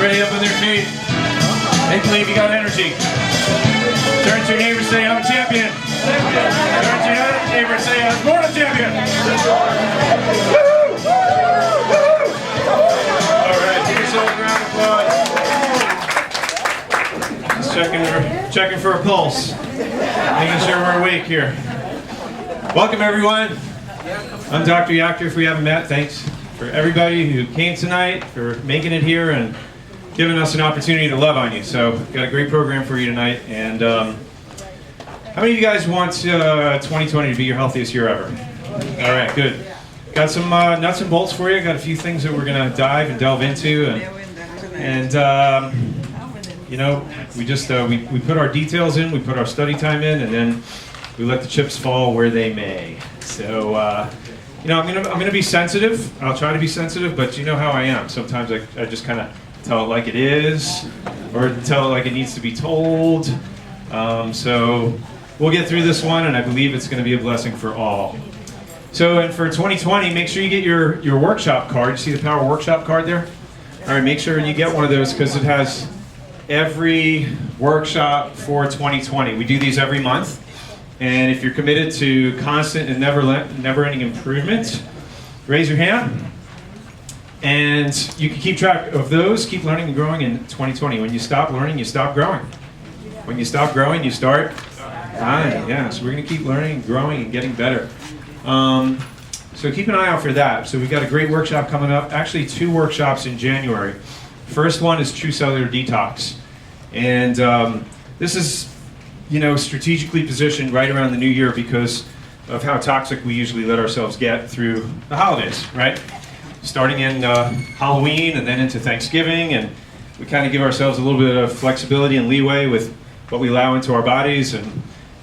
Everybody up on their feet. Make believe you got energy. Turn to your neighbor and say, I'm a champion. Turn to your neighbor and say, I'm born a champion. All right, give yourself a round of applause. Just checking for a pulse. Making sure we're awake here. Welcome everyone. I'm Dr. Yachter, if we haven't met. Thanks for everybody who came tonight, for making it here and giving us an opportunity to love on you. So, we've got a great program for you tonight. And how many of you guys want 2020 to be your healthiest year ever? All right, good. Got some nuts and bolts for you. Got a few things that we're going to dive and delve into. And you know, we just we put our details in, we put our study time in, and then we let the chips fall where they may. So, you know, I'm gonna be sensitive. I'll try to be sensitive, but you know how I am. Sometimes I just kind of tell it like it is, or tell it like it needs to be told. So we'll get through this one, and I believe it's going to be a blessing for all. So, and for 2020, make sure you get your workshop card. You see the Power Workshop card there? All right, make sure you get one of those because it has every workshop for 2020. We do these every month. And if you're committed to constant and never-ending improvement, raise your hand. And you can keep track of those, keep learning and growing in 2020. When you stop learning, you stop growing. When you stop growing, you start dying. Yeah, so we're going to keep learning and growing and getting better. So keep an eye out for that. So we've got a great workshop coming up. Actually, 2 workshops in January. First one is True Cellular Detox. And this is, you know, strategically positioned right around the new year because of how toxic we usually let ourselves get through the holidays, right? Starting in Halloween and then into Thanksgiving, and we kind of give ourselves a little bit of flexibility and leeway with what we allow into our bodies, and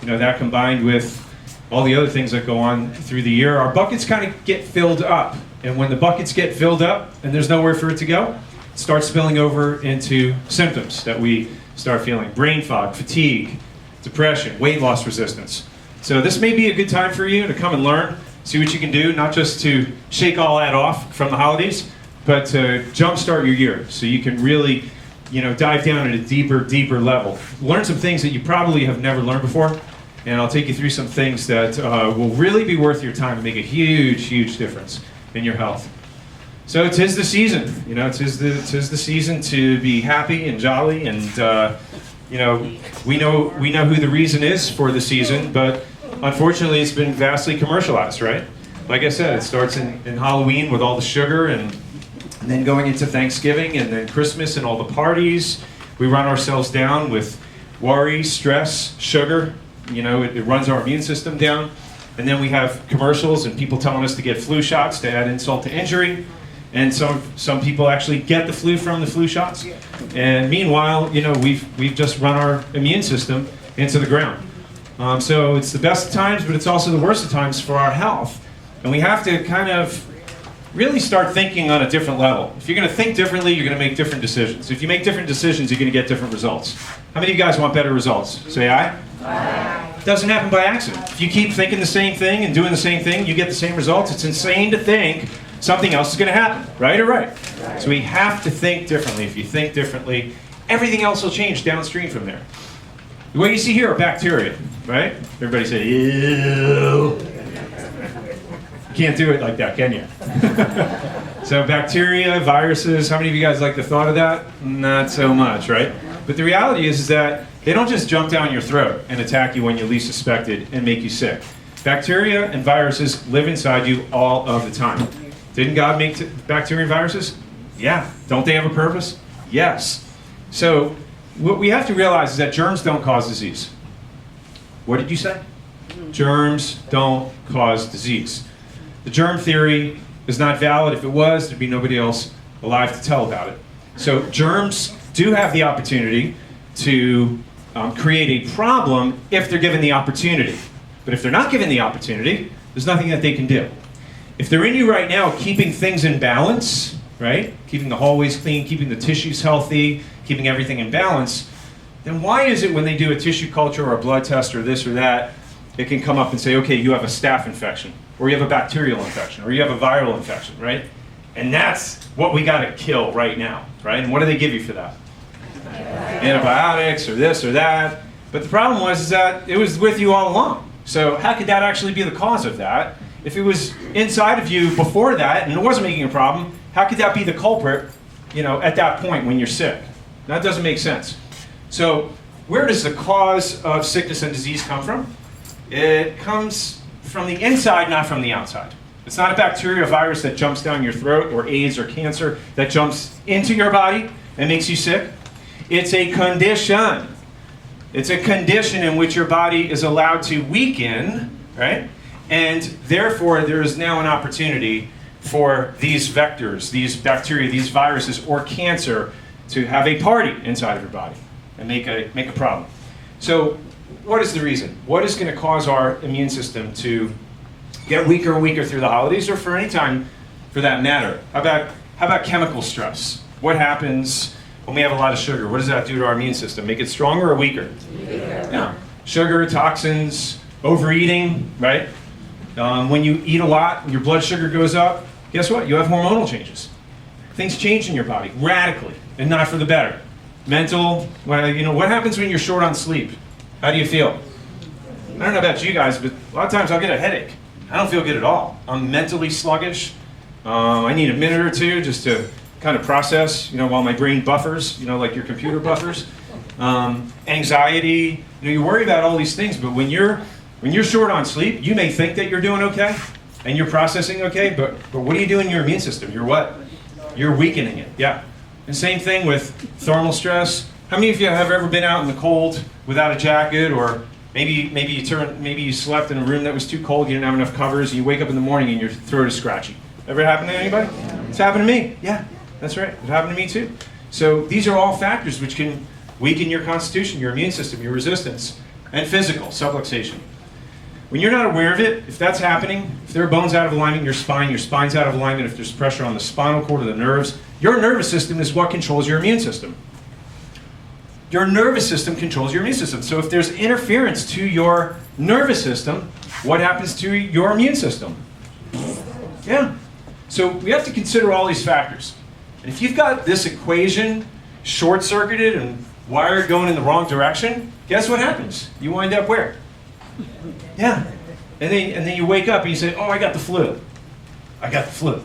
you know, that combined with all the other things that go on through the year, our buckets kind of get filled up. And when the buckets get filled up and there's nowhere for it to go, it starts spilling over into symptoms that we start feeling. Brain fog, fatigue, depression, weight loss resistance. So this may be a good time for you to come and learn, see what you can do, not just to shake all that off from the holidays, but to jumpstart your year so you can really, you know, dive down at a deeper level. Learn some things that you probably have never learned before, and I'll take you through some things that will really be worth your time and make a huge difference in your health. So 'tis the season, you know, 'tis the season to be happy and jolly, and you know, we know who the reason is for the season, but unfortunately it's been vastly commercialized, right? Like I said, it starts in Halloween with all the sugar, and then going into Thanksgiving, and then Christmas and all the parties. We run ourselves down with worry, stress, sugar. You know, it runs our immune system down. And then we have commercials and people telling us to get flu shots to add insult to injury. And some people actually get the flu from the flu shots. And meanwhile, you know, we've just run our immune system into the ground. So it's the best of times, but it's also the worst of times for our health. And we have to kind of really start thinking on a different level. If you're going to think differently, you're going to make different decisions. If you make different decisions, you're going to get different results. How many of you guys want better results? Say aye. Aye. It doesn't happen by accident. If you keep thinking the same thing and doing the same thing, you get the same results. It's insane to think something else is going to happen, right or right? So we have to think differently. If you think differently, everything else will change downstream from there. What you see here are bacteria, right? Everybody say, ew. You can't do it like that, can you? So bacteria, viruses, how many of you guys like the thought of that? Not so much, right? But the reality is that they don't just jump down your throat and attack you when you least suspect it and make you sick. Bacteria and viruses live inside you all of the time. Didn't God make bacteria and viruses? Yeah. Don't they have a purpose? Yes. So what we have to realize is that germs don't cause disease. What did you say? Germs don't cause disease. The germ theory is not valid. If it was, there'd be nobody else alive to tell about it. So germs do have the opportunity to create a problem if they're given the opportunity. But if they're not given the opportunity, there's nothing that they can do. If they're in you right now, keeping things in balance, right? Keeping the hallways clean, keeping the tissues healthy, keeping everything in balance, then why is it when they do a tissue culture or a blood test or this or that, it can come up and say, okay, you have a staph infection, or you have a bacterial infection, or you have a viral infection, right? And that's what we got to kill right now, right? And what do they give you for that? Antibiotics or this or that. But the problem was is that it was with you all along. So how could that actually be the cause of that? If it was inside of you before that and it wasn't making a problem, how could that be the culprit, at that point when you're sick? That doesn't make sense. So where does the cause of sickness and disease come from? It comes from the inside, not from the outside. It's not a bacteria or virus that jumps down your throat, or AIDS or cancer that jumps into your body and makes you sick. It's a condition. It's a condition in which your body is allowed to weaken, right? And therefore, there is now an opportunity for these vectors, these bacteria, these viruses, or cancer to have a party inside of your body and make a problem. So what is the reason? What is going to cause our immune system to get weaker and weaker through the holidays, or for any time for that matter? How about chemical stress? What happens when we have a lot of sugar? What does that do to our immune system? Make it stronger or weaker? Yeah. Sugar, toxins, overeating, right? When you eat a lot and your blood sugar goes up, guess what? You have hormonal changes. Things change in your body radically, and not for the better. Mental, what happens when you're short on sleep? How do you feel? I don't know about you guys, but a lot of times I'll get a headache. I don't feel good at all. I'm mentally sluggish. I need a minute or two just to kind of process, while my brain buffers, like your computer buffers. Anxiety, you worry about all these things, but when you're short on sleep, you may think that you're doing okay and you're processing okay, but what are you doing in your immune system? You're what? You're weakening it, yeah. And same thing with thermal stress. How many of you have ever been out in the cold without a jacket, or maybe you slept in a room that was too cold, you didn't have enough covers, and you wake up in the morning and your throat is scratchy? Ever happened to anybody? It's happened to me. Yeah, that's right. It happened to me too. So these are all factors which can weaken your constitution, your immune system, your resistance, and physical, subluxation. When you're not aware of it, if that's happening, if there are bones out of alignment in your spine's out of alignment, if there's pressure on the spinal cord or the nerves, your nervous system is what controls your immune system. Your nervous system controls your immune system. So if there's interference to your nervous system, what happens to your immune system? Yeah. So we have to consider all these factors. And if you've got this equation short-circuited and wired going in the wrong direction, guess what happens? You wind up where? Yeah. And then you wake up and you say, oh, I got the flu. I got the flu.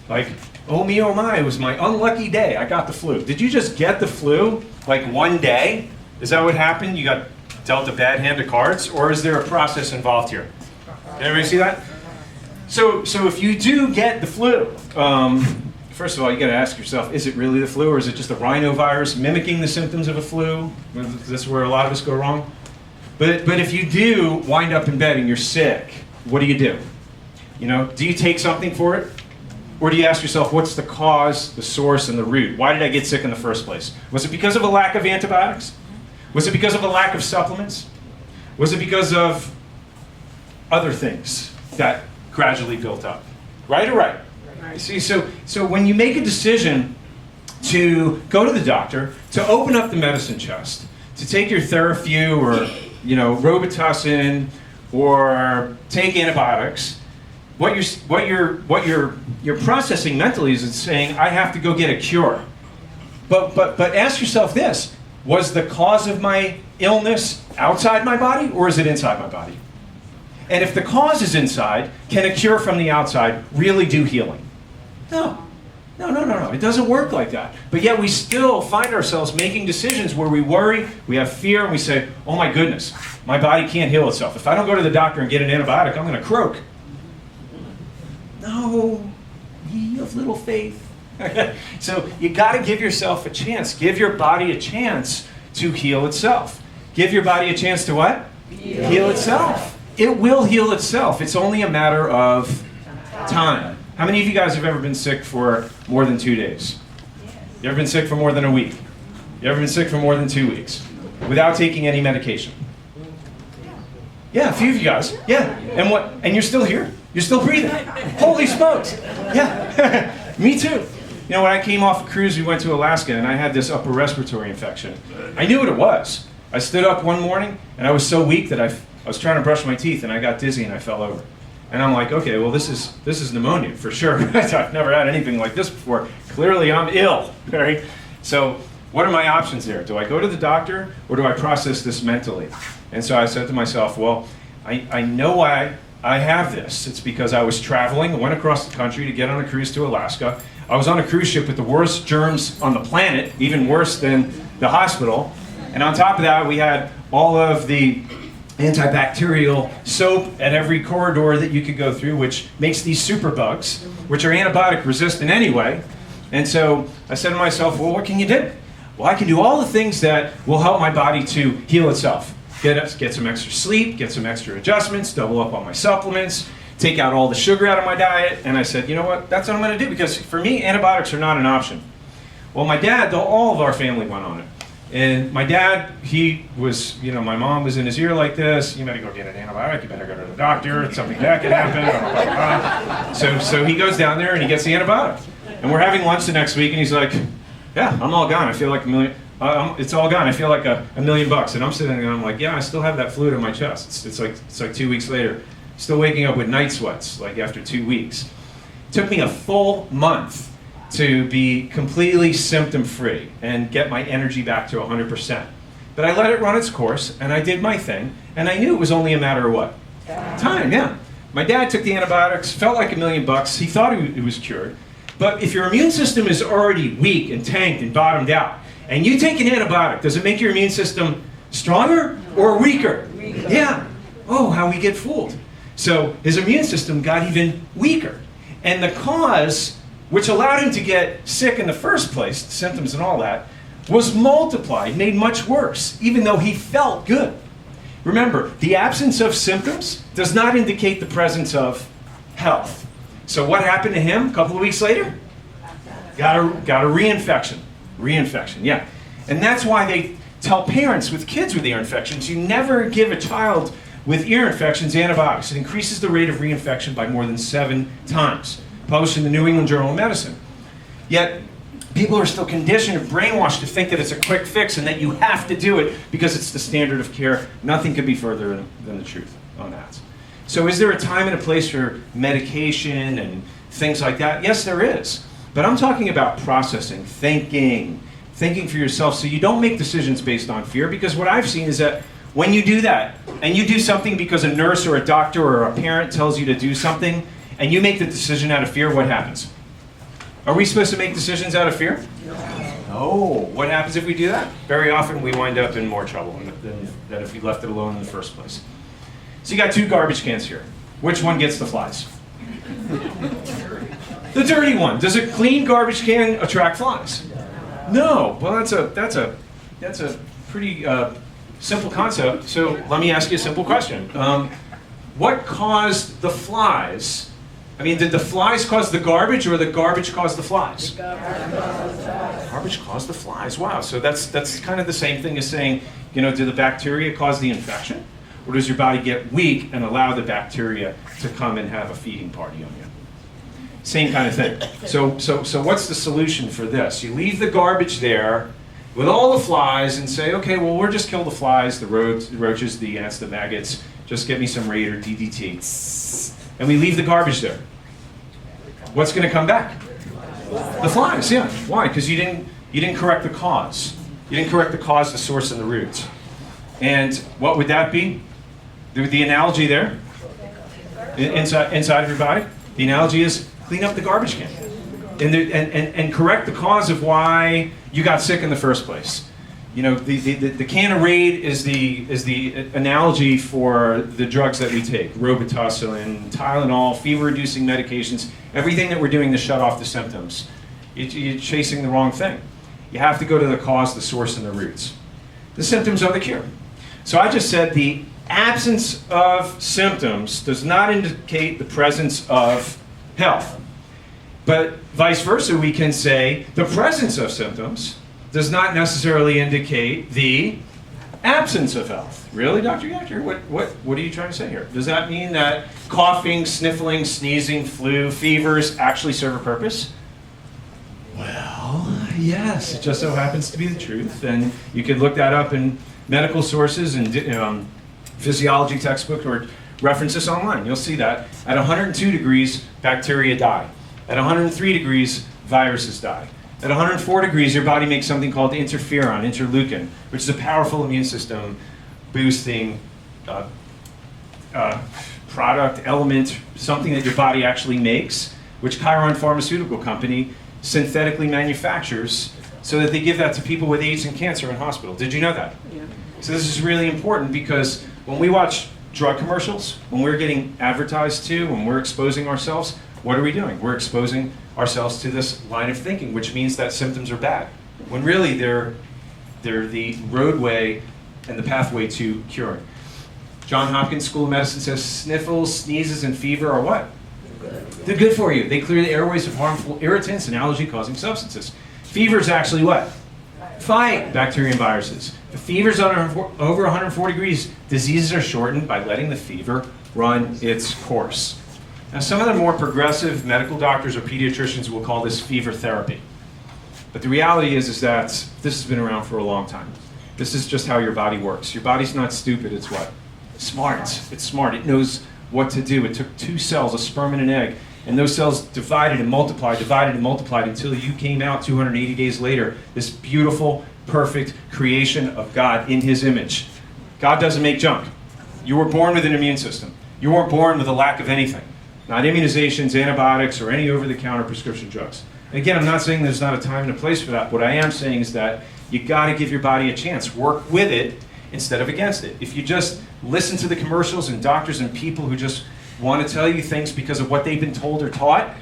Like, oh me, oh my, it was my unlucky day. I got the flu. Did you just get the flu like one day? Is that what happened? You got dealt a bad hand of cards? Or is there a process involved here? Did everybody see that? So if you do get the flu, first of all, you got to ask yourself, is it really the flu, or is it just a rhinovirus mimicking the symptoms of a flu? This is where a lot of us go wrong. But if you do wind up in bed and you're sick, what do? Do you take something for it? Or do you ask yourself, what's the cause, the source, and the root? Why did I get sick in the first place? Was it because of a lack of antibiotics? Was it because of a lack of supplements? Was it because of other things that gradually built up? Right or right? See, so when you make a decision to go to the doctor, to open up the medicine chest, to take your Theraflu or Robitussin, or take antibiotics, what you're processing mentally is it's saying, I have to go get a cure. But ask yourself this: was the cause of my illness outside my body, or is it inside my body? And if the cause is inside, can a cure from the outside really do healing? No. It doesn't work like that. But yet we still find ourselves making decisions where we worry, we have fear, and we say, oh my goodness, my body can't heal itself. If I don't go to the doctor and get an antibiotic, I'm going to croak. No, ye of little faith. So you got to give yourself a chance. Give your body a chance to heal itself. Give your body a chance to what? Heal itself. It will heal itself. It's only a matter of time. How many of you guys have ever been sick for more than 2 days? You ever been sick for more than a week? You ever been sick for more than 2 weeks? Without taking any medication? Yeah, a few of you guys. Yeah. And what? And you're still here? You're still breathing? Holy smokes. Yeah. Me too. When I came off a cruise, we went to Alaska, and I had this upper respiratory infection. I knew what it was. I stood up one morning, and I was so weak that I was trying to brush my teeth, and I got dizzy, and I fell over. And I'm like, okay, well, this is pneumonia for sure. I've never had anything like this before. Clearly, I'm ill, right? So what are my options there? Do I go to the doctor, or do I process this mentally? And so I said to myself, well, I know why I have this. It's because I was traveling, went across the country to get on a cruise to Alaska. I was on a cruise ship with the worst germs on the planet, even worse than the hospital. And on top of that, we had all of the antibacterial soap at every corridor that you could go through, which makes these superbugs, which are antibiotic resistant anyway. And so I said to myself, well, what can you do? Well, I can do all the things that will help my body to heal itself. Get some extra sleep, get some extra adjustments, double up on my supplements, take out all the sugar out of my diet. And I said, you know what, that's what I'm going to do, because for me, antibiotics are not an option. Well, my dad, all of our family went on it. And my dad, he was, my mom was in his ear like this, you better go get an antibiotic, you better go to the doctor, something bad could happen. So he goes down there and he gets the antibiotic. And we're having lunch the next week and he's like, yeah, I'm all gone, I feel like it's all gone, I feel like $1 million. And I'm sitting there and I'm like, yeah, I still have that fluid in my chest. It's like 2 weeks later. Still waking up with night sweats, like after 2 weeks. It took me a full month to be completely symptom-free and get my energy back to 100%. But I let it run its course, and I did my thing, and I knew it was only a matter of what? Time, yeah. My dad took the antibiotics, felt like $1 million. He thought he was cured. But if your immune system is already weak and tanked and bottomed out, and you take an antibiotic, does it make your immune system stronger or weaker? Yeah. Oh, how we get fooled. So his immune system got even weaker. And the cause, which allowed him to get sick in the first place, the symptoms and all that, was multiplied, made much worse, even though he felt good. Remember, the absence of symptoms does not indicate the presence of health. So what happened to him a couple of weeks later? Got a reinfection. Reinfection, yeah. And that's why they tell parents with kids with ear infections, you never give a child with ear infections antibiotics. It increases the rate of reinfection by more than 7 times. Published in the New England Journal of Medicine. Yet, people are still conditioned and brainwashed to think that it's a quick fix and that you have to do it because it's the standard of care. Nothing could be further than the truth on that. So is there a time and a place for medication and things like that? Yes, there is. But I'm talking about processing, thinking for yourself so you don't make decisions based on fear, because what I've seen is that when you do that, and you do something because a nurse or a doctor or a parent tells you to do something, and you make the decision out of fear, what happens? Are we supposed to make decisions out of fear? No. What happens if we do that? Very often we wind up in more trouble than if we left it alone in the first place. So you got 2 garbage cans here. Which one gets the flies? The dirty one. Does a clean garbage can attract flies? No. Well, that's a pretty simple concept. So let me ask you a simple question. What caused the flies? I mean, did the flies cause the garbage, or the garbage cause the flies? Garbage caused the flies. Wow. So that's kind of the same thing as saying, did the bacteria cause the infection? Or does your body get weak and allow the bacteria to come and have a feeding party on you? Same kind of thing. So what's the solution for this? You leave the garbage there with all the flies and say, okay, well, we'll just kill the flies, the roaches, the ants, the maggots. Just get me some Raid or DDT. And we leave the garbage there. What's going to come back? The flies, yeah. Why? Because you didn't correct the cause. You didn't correct the cause, the source, and the roots. And what would that be? The analogy there, inside of your body, the analogy is clean up the garbage can. And correct the cause of why you got sick in the first place. The can of Raid is the analogy for the drugs that we take: Robitussin, Tylenol, fever-reducing medications, everything that we're doing to shut off the symptoms. You're chasing the wrong thing. You have to go to the cause, the source, and the roots. The symptoms are the cure. So I just said the absence of symptoms does not indicate the presence of health. But vice versa, we can say the presence of symptoms does not necessarily indicate the absence of health. Really, Dr. Yachter? What are you trying to say here? Does that mean that coughing, sniffling, sneezing, flu, fevers actually serve a purpose? Well, yes, it just so happens to be the truth. And you could look that up in medical sources and physiology textbooks Reference this online. You'll see that. At 102 degrees, bacteria die. At 103 degrees, viruses die. At 104 degrees, your body makes something called interferon, interleukin, which is a powerful immune system boosting product, element, something that your body actually makes, which Chiron Pharmaceutical Company synthetically manufactures so that they give that to people with AIDS and cancer in hospital. Did you know that? Yeah. So this is really important because when we watch drug commercials, when we're getting advertised to, when we're exposing ourselves, what are we doing? We're exposing ourselves to this line of thinking, which means that symptoms are bad, when really they're the roadway and the pathway to curing. Johns Hopkins School of Medicine says sniffles, sneezes, and fever are what? They're good for you. They clear the airways of harmful irritants and allergy-causing substances. Fever is actually what? Fight bacteria and viruses. If fever's over 104 degrees, diseases are shortened by letting the fever run its course. Now, some of the more progressive medical doctors or pediatricians will call this fever therapy. But the reality is that this has been around for a long time. This is just how your body works. Your body's not stupid, it's what? Smart. It's smart. It knows what to do. It took two cells, a sperm and an egg, and those cells divided and multiplied until you came out 280 days later, this beautiful, perfect creation of God in His image. God doesn't make junk. You were born with an immune system. You weren't born with a lack of anything. Not immunizations, antibiotics, or any over-the-counter prescription drugs. And again, I'm not saying there's not a time and a place for that. What I am saying is that you got to give your body a chance. Work with it instead of against it. If you just listen to the commercials and doctors and people who just want to tell you things because of what they've been told or taught,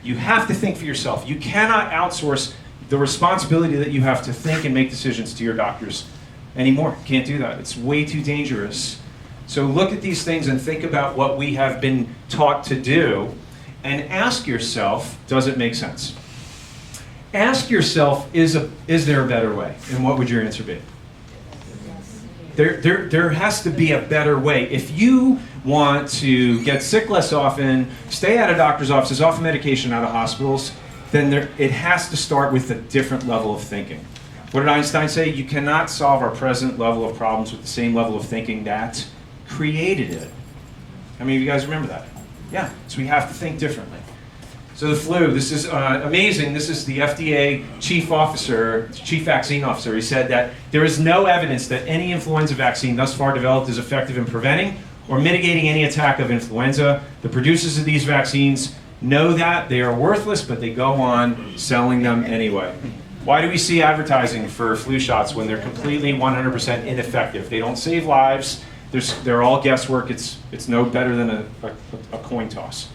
you have to think for yourself. You cannot outsource the responsibility that you have to think and make decisions to your doctors anymore. Can't do that. It's way too dangerous. So look at these things and think about what we have been taught to do and ask yourself, does it make sense? Ask yourself, is there a better way? And what would your answer be? There has to be a better way. If you want to get sick less often, stay out of doctor's offices, off medication, out of hospitals, then it has to start with a different level of thinking. What did Einstein say? You cannot solve our present level of problems with the same level of thinking that created it. How many of you guys remember that? Yeah, so we have to think differently. So the flu, this is amazing. This is the FDA chief vaccine officer. He said that there is no evidence that any influenza vaccine thus far developed is effective in preventing or mitigating any attack of influenza. The producers of these vaccines know that. They are worthless, but they go on selling them anyway. Why do we see advertising for flu shots when they're completely 100% ineffective? They don't save lives. They're all guesswork. It's no better than a coin toss.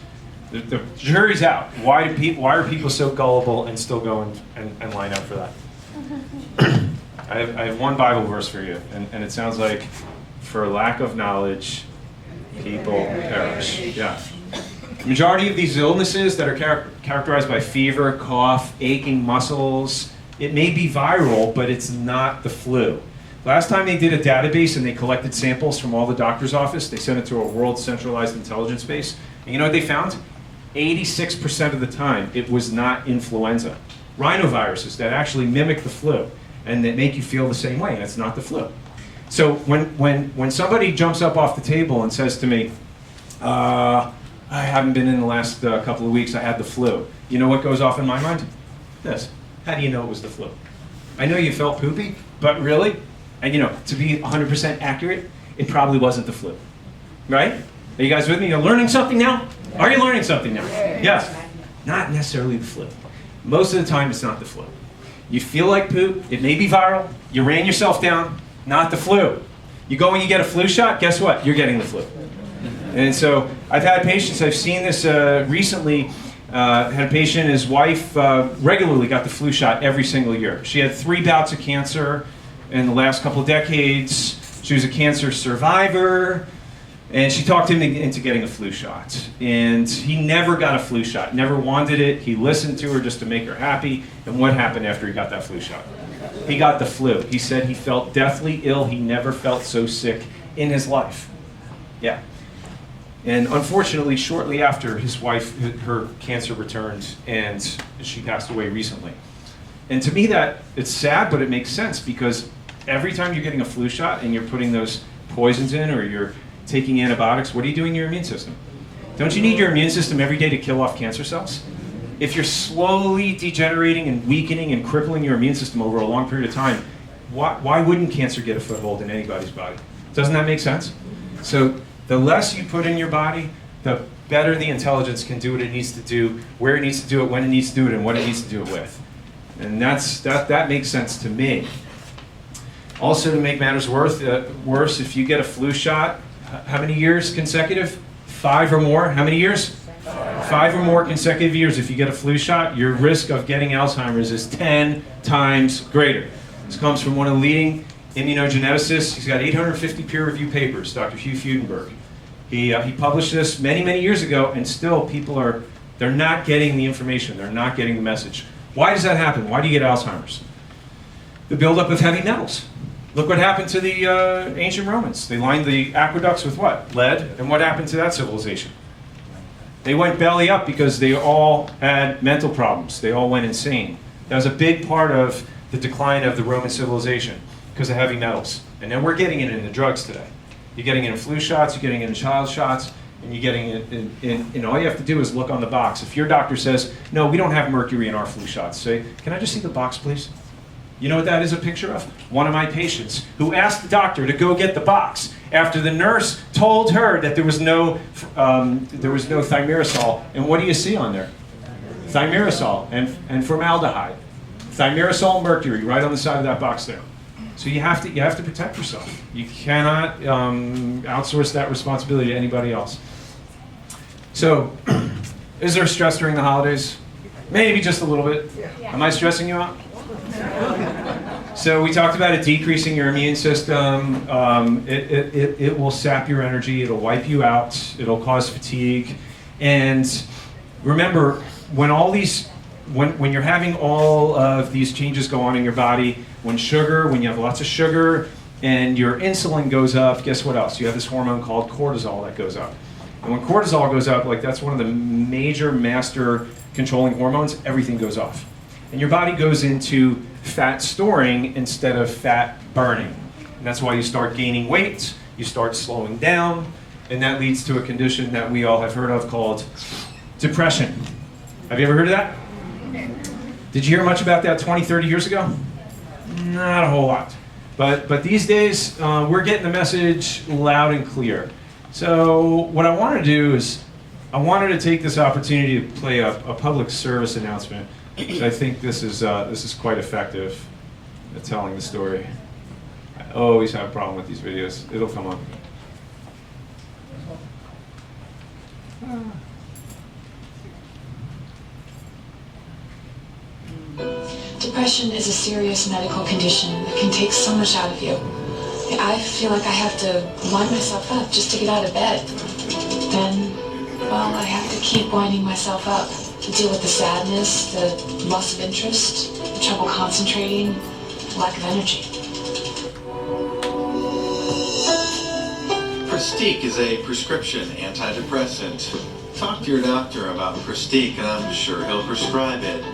The jury's out. Why are people so gullible and still go and line up for that? I have one Bible verse for you, and it sounds like, for lack of knowledge, people perish. Yeah. The majority of these illnesses that are characterized by fever, cough, aching muscles, it may be viral, but it's not the flu. Last time they did a database and they collected samples from all the doctor's office, they sent it to a world centralized intelligence base, and you know what they found? 86% of the time, it was not influenza. Rhinoviruses that actually mimic the flu and that make you feel the same way, and it's not the flu. So when somebody jumps up off the table and says to me, I haven't been in the last couple of weeks, I had the flu. You know what goes off in my mind? This. How do you know it was the flu? I know you felt poopy, but really, and to be 100% accurate, it probably wasn't the flu. Right? Are you guys with me? You're learning something now? Are you learning something now? Yes. Not necessarily the flu. Most of the time, it's not the flu. You feel like poop. It may be viral. You ran yourself down. Not the flu. You go and you get a flu shot. Guess what? You're getting the flu. And so I've had patients. I've seen this recently. Had a patient. His wife regularly got the flu shot every single year. She had 3 bouts of cancer in the last couple of decades. She was a cancer survivor. And she talked him into getting a flu shot. And he never got a flu shot, never wanted it. He listened to her just to make her happy. And what happened after he got that flu shot? He got the flu. He said he felt deathly ill. He never felt so sick in his life. Yeah. And unfortunately, shortly after, his wife, her cancer returned, and she passed away recently. And to me, it's sad, but it makes sense, because every time you're getting a flu shot and you're putting those poisons in, or you're taking antibiotics, what are you doing to your immune system? Don't you need your immune system every day to kill off cancer cells? If you're slowly degenerating and weakening and crippling your immune system over a long period of time, why wouldn't cancer get a foothold in anybody's body? Doesn't that make sense? So the less you put in your body, the better the intelligence can do what it needs to do, where it needs to do it, when it needs to do it, and what it needs to do it with. And that makes sense to me. Also, to make matters worse, if you get a flu shot, how many years consecutive? 5 or more. How many years? 5 or more consecutive years. If you get a flu shot, your risk of getting Alzheimer's is 10 times greater. This comes from one of the leading immunogeneticists. He's got 850 peer-reviewed papers, Dr. Hugh Fudenberg. He published this many years ago, and still people they're not getting the information. They're not getting the message. Why does that happen? Why do you get Alzheimer's? The buildup of heavy metals. Look what happened to the ancient Romans. They lined the aqueducts with what? Lead. And what happened to that civilization? They went belly up because they all had mental problems. They all went insane. That was a big part of the decline of the Roman civilization because of heavy metals. And then we're getting it in the drugs today. You're getting it in flu shots, you're getting it in child shots, and you're getting it in all you have to do is look on the box. If your doctor says, no, we don't have mercury in our flu shots, say, can I just see the box, please? You know what that is a picture of? One of my patients who asked the doctor to go get the box after the nurse told her that there was no thimerosal. And what do you see on there? Thimerosal and formaldehyde. Thimerosal, mercury, right on the side of that box there. So you have to protect yourself. You cannot outsource that responsibility to anybody else. So, is there stress during the holidays? Maybe just a little bit. Am I stressing you out? So we talked about it decreasing your immune system. It will sap your energy. It'll wipe you out. It'll cause fatigue. And remember, when you're having all of these changes go on in your body, when you have lots of sugar and your insulin goes up, guess what else? You have this hormone called cortisol that goes up. And when cortisol goes up, like that's one of the major master controlling hormones, everything goes off. And your body goes into fat storing instead of fat burning. And that's why you start gaining weight, you start slowing down, and that leads to a condition that we all have heard of called depression. Have you ever heard of that? Did you hear much about that 20, 30 years ago? Not a whole lot. But these days, we're getting the message loud and clear. So what I want to do is, I wanted to take this opportunity to play a public service announcement. I think this is quite effective at telling the story. I always have a problem with these videos. It'll come up. Depression is a serious medical condition that can take so much out of you. I feel like I have to wind myself up just to get out of bed. Then, well, I have to keep winding myself up to deal with the sadness, the loss of interest, the trouble concentrating, lack of energy. Prestique is a prescription antidepressant. Talk to your doctor about Prestique and I'm sure he'll prescribe it.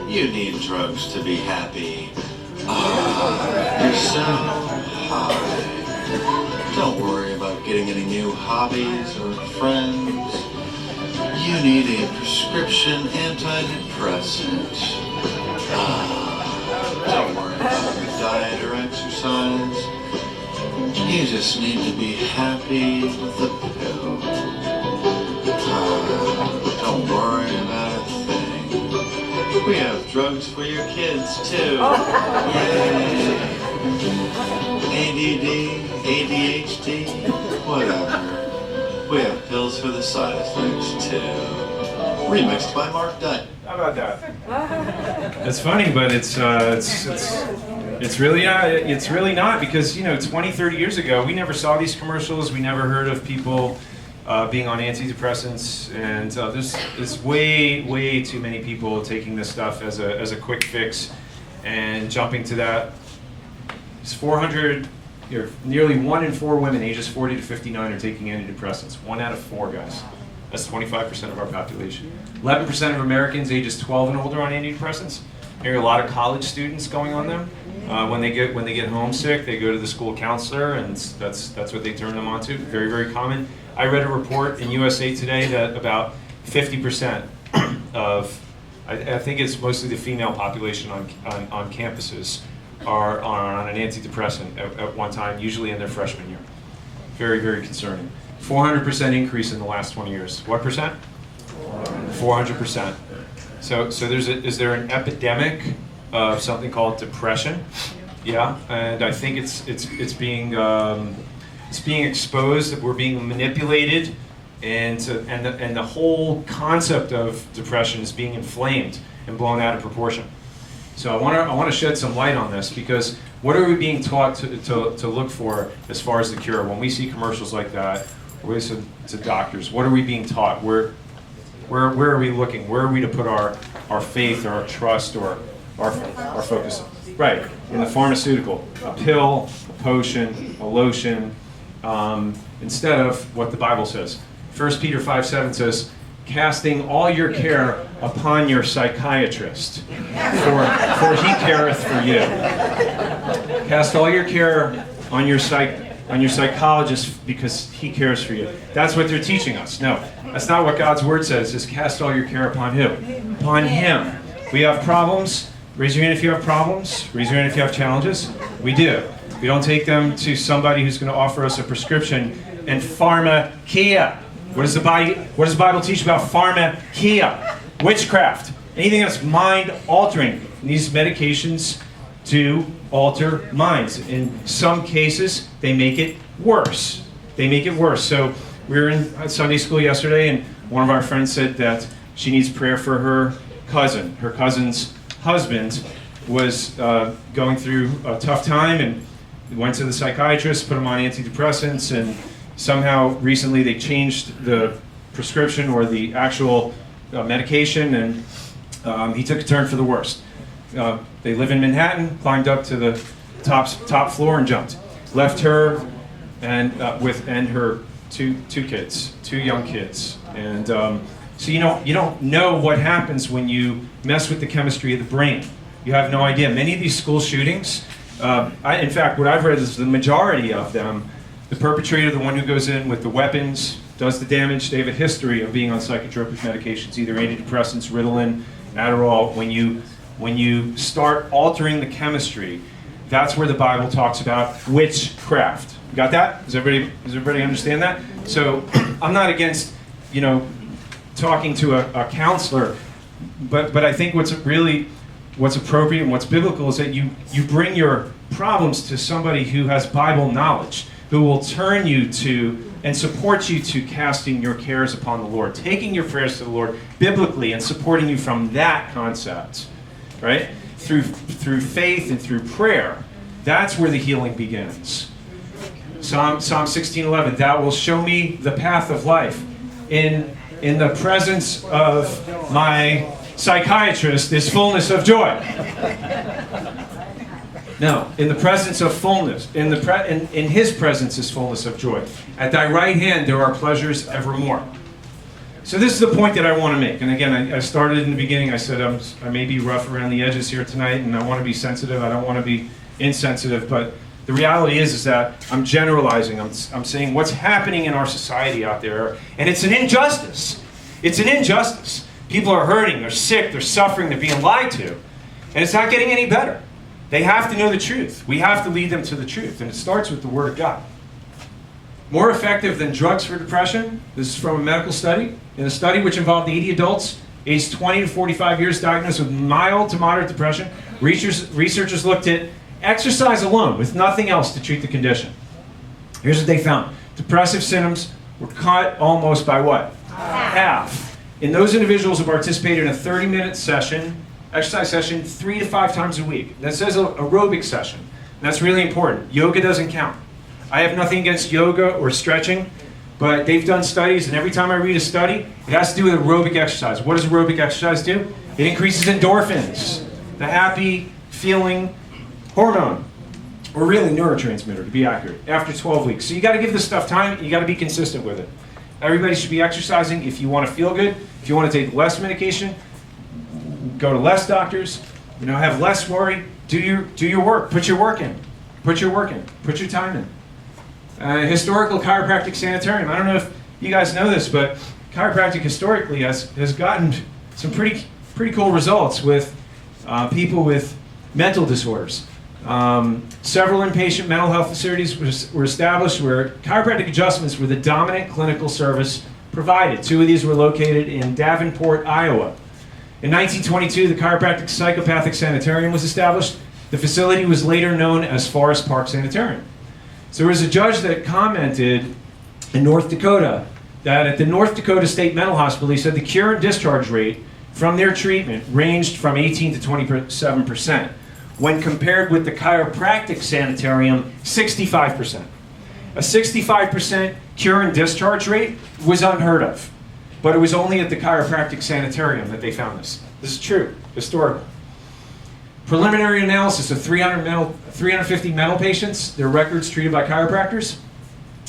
You need drugs to be happy. You're so high. Don't worry about getting any new hobbies or friends. You need a prescription antidepressant. Don't worry about your diet or exercise. You just need to be happy with the pill. Don't worry about a thing. We have drugs for your kids too. Yay! ADD, ADHD, whatever. We have pills for the side effects too. Remixed by Mark Dutt. How about that? It's funny, but it's really not because 20, 30 years ago we never saw these commercials. We never heard of people being on antidepressants, and there's way too many people taking this stuff as a quick fix and jumping to that. It's nearly 1 in 4 women ages 40 to 59 are taking antidepressants. 1 out of 4 guys. That's 25% of our population. 11% of Americans ages 12 and older on antidepressants. I hear a lot of college students going on them. When they get homesick, they go to the school counselor, and that's what they turn them on to. Very, very common. I read a report in USA Today that about 50% of, I think it's mostly the female population on campuses, are on an antidepressant at one time, usually in their freshman year. Very, very concerning. 400% increase in the last 20 years. What percent? 400%. So is there an epidemic of something called depression? Yeah, and I think it's being exposed, that we're being manipulated, and the whole concept of depression is being inflamed and blown out of proportion. So I want to shed some light on this, because what are we being taught to look for as far as the cure? When we see commercials like that, or we listen to doctors, what are we being taught? Where are we looking? Where are we to put our faith or our trust or our focus? Right, in the pharmaceutical, a pill, a potion, a lotion, instead of what the Bible says. 1 Peter 5:7 says, casting all your care upon your psychiatrist, for he careth for you. Cast all your care on your psychologist, because he cares for you. That's what they're teaching us. No, that's not what God's word says. It's cast all your care upon who? Upon him. We have problems. Raise your hand if you have problems. Raise your hand if you have challenges. We do. We don't take them to somebody who's going to offer us a prescription and pharmakia. What does the Bible teach about pharmakia? Witchcraft. Anything that's mind-altering. These medications do alter minds. In some cases, they make it worse. They make it worse. So we were in Sunday school yesterday, and one of our friends said that she needs prayer for her cousin. Her cousin's husband was going through a tough time, and went to the psychiatrist, put him on antidepressants, and somehow recently they changed the prescription or the actual medication, and he took a turn for the worst. They live in Manhattan, climbed up to the top floor and jumped. Left her and her two young kids. And so you don't know what happens when you mess with the chemistry of the brain. You have no idea. Many of these school shootings, in fact, what I've read is the majority of them, the perpetrator, the one who goes in with the weapons, does the damage, they have a history of being on psychotropic medications, either antidepressants, Ritalin, Adderall. When you start altering the chemistry, that's where the Bible talks about witchcraft. You got that? Does everybody understand that? So I'm not against, talking to a counselor, but I think what's appropriate and what's biblical is that you bring your problems to somebody who has Bible knowledge, who will turn you to and support you to casting your cares upon the Lord, taking your prayers to the Lord biblically and supporting you from that concept, right? Through faith and through prayer. That's where the healing begins. Psalm 16:11, thou wilt show me the path of life. In the presence of my psychiatrist is fullness of joy. No, in the presence of fullness, in his presence is fullness of joy. At thy right hand there are pleasures evermore. So this is the point that I want to make. And again, I started in the beginning. I said I may be rough around the edges here tonight, and I want to be sensitive. I don't want to be insensitive. But the reality is that I'm generalizing. I'm saying what's happening in our society out there, and it's an injustice. It's an injustice. People are hurting. They're sick. They're suffering. They're being lied to, and it's not getting any better. They have to know the truth. We have to lead them to the truth, and it starts with the Word of God. More effective than drugs for depression, this is from a medical study. In a study which involved 80 adults aged 20 to 45 years diagnosed with mild to moderate depression, researchers looked at exercise alone with nothing else to treat the condition. Here's what they found. Depressive symptoms were cut almost by what? Half. In those individuals who participated in a 30-minute session, exercise session 3 to 5 times a week. That says aerobic session. And that's really important. Yoga doesn't count. I have nothing against yoga or stretching, but they've done studies, and every time I read a study, it has to do with aerobic exercise. What does aerobic exercise do? It increases endorphins, the happy feeling hormone, or really neurotransmitter to be accurate, after 12 weeks. So you got to give this stuff time. You got to be consistent with it. Everybody should be exercising if you want to feel good. If you want to take less medication, go to less doctors. Have less worry. Do your work. Put your work in. Put your work in. Put your time in. Historical chiropractic sanitarium. I don't know if you guys know this, but chiropractic historically has gotten some pretty cool results with people with mental disorders. Several inpatient mental health facilities were established where chiropractic adjustments were the dominant clinical service provided. 2 of these were located in Davenport, Iowa. In 1922, the Chiropractic Psychopathic Sanitarium was established. The facility was later known as Forest Park Sanitarium. So there was a judge that commented in North Dakota that at the North Dakota State Mental Hospital, he said the cure and discharge rate from their treatment ranged from 18 to 27%. When compared with the chiropractic sanitarium, 65%. A 65% cure and discharge rate was unheard of. But it was only at the chiropractic sanitarium that they found this. This is true, historical. Preliminary analysis of 350 mental patients, their records treated by chiropractors.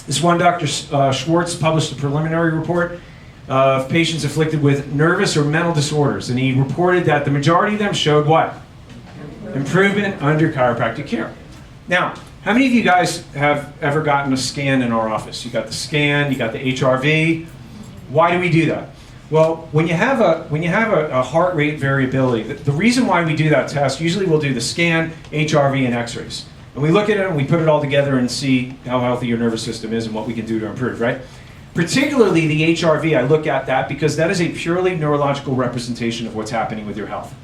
This one, Dr. Schwartz published a preliminary report of patients afflicted with nervous or mental disorders, and he reported that the majority of them showed what? Improvement under chiropractic care. Now, how many of you guys have ever gotten a scan in our office? You got the scan, you got the HRV. Why do we do that? Well, when you have a heart rate variability, the reason why we do that test, usually we'll do the scan, HRV, and x-rays. And we look at it and we put it all together and see how healthy your nervous system is and what we can do to improve, right? Particularly the HRV, I look at that because that is a purely neurological representation of what's happening with your health.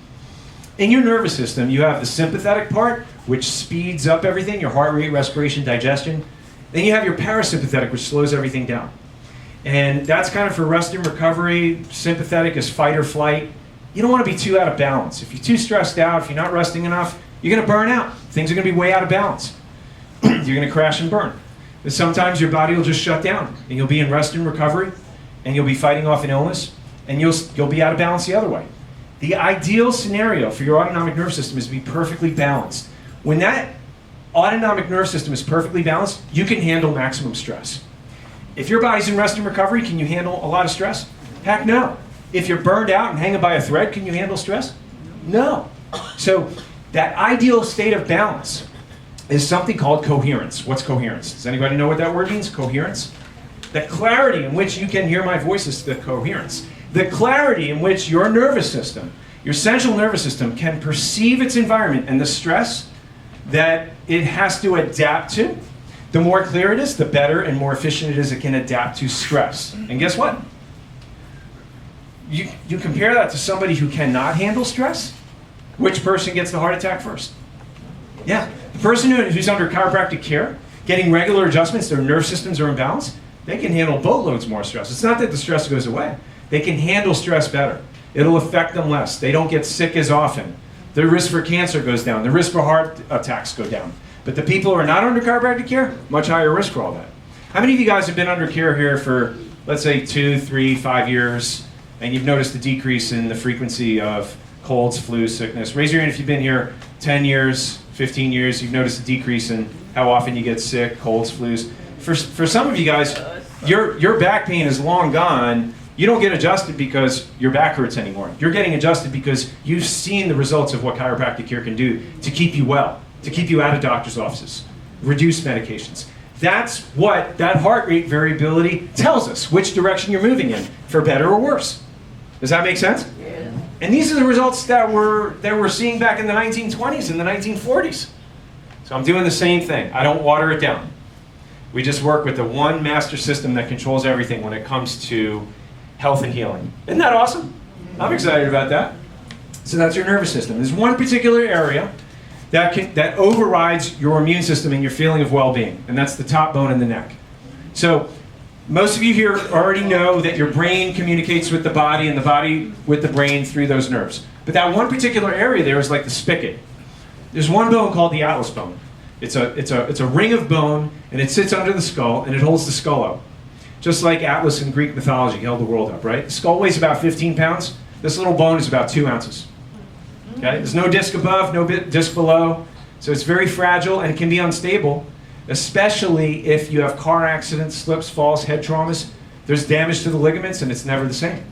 In your nervous system, you have the sympathetic part, which speeds up everything, your heart rate, respiration, digestion. Then you have your parasympathetic, which slows everything down. And that's kind of for rest and recovery. Sympathetic is fight or flight. You don't want to be too out of balance. If you're too stressed out, if you're not resting enough, you're going to burn out. Things are going to be way out of balance. You're going to crash and burn. But sometimes your body will just shut down, and you'll be in rest and recovery, and you'll be fighting off an illness, and you'll be out of balance the other way. The ideal scenario for your autonomic nervous system is to be perfectly balanced. When that autonomic nervous system is perfectly balanced, you can handle maximum stress. If your body's in rest and recovery, can you handle a lot of stress? Heck no. If you're burned out and hanging by a thread, can you handle stress? No. So that ideal state of balance is something called coherence. What's coherence? Does anybody know what that word means? Coherence? The clarity in which you can hear my voice is the coherence. The clarity in which your nervous system, your central nervous system, can perceive its environment and the stress that it has to adapt to. The more clear it is, the better and more efficient it is it can adapt to stress. And guess what? You compare that to somebody who cannot handle stress, which person gets the heart attack first? Yeah, the person who's under chiropractic care, getting regular adjustments, their nerve systems are in balance, they can handle boatloads more stress. It's not that the stress goes away. They can handle stress better. It'll affect them less. They don't get sick as often. Their risk for cancer goes down. The risk for heart attacks go down. But the people who are not under chiropractic care, much higher risk for all that. How many of you guys have been under care here for, let's say, 2, 3, 5 years, and you've noticed a decrease in the frequency of colds, flu, sickness? Raise your hand if you've been here 10 years, 15 years, you've noticed a decrease in how often you get sick, colds, flus. For some of you guys, your back pain is long gone. You don't get adjusted because your back hurts anymore. You're getting adjusted because you've seen the results of what chiropractic care can do to keep you well, to keep you out of doctor's offices, reduce medications. That's what that heart rate variability tells us, which direction you're moving in, for better or worse. Does that make sense? Yeah. And these are the results that we're seeing back in the 1920s and the 1940s. So I'm doing the same thing. I don't water it down. We just work with the one master system that controls everything when it comes to health and healing. Isn't that awesome? I'm excited about that. So that's your nervous system. There's one particular area that overrides your immune system and your feeling of well-being, and that's the top bone in the neck. So most of you here already know that your brain communicates with the body and the body with the brain through those nerves. But that one particular area there is like the spigot. There's one bone called the atlas bone. It's a ring of bone, and it sits under the skull, and it holds the skull up. Just like Atlas in Greek mythology held the world up, right? The skull weighs about 15 pounds. This little bone is about 2 ounces. Okay? There's no disc above, no disc below, so it's very fragile and it can be unstable, especially if you have car accidents, slips, falls, head traumas. There's damage to the ligaments and it's never the same.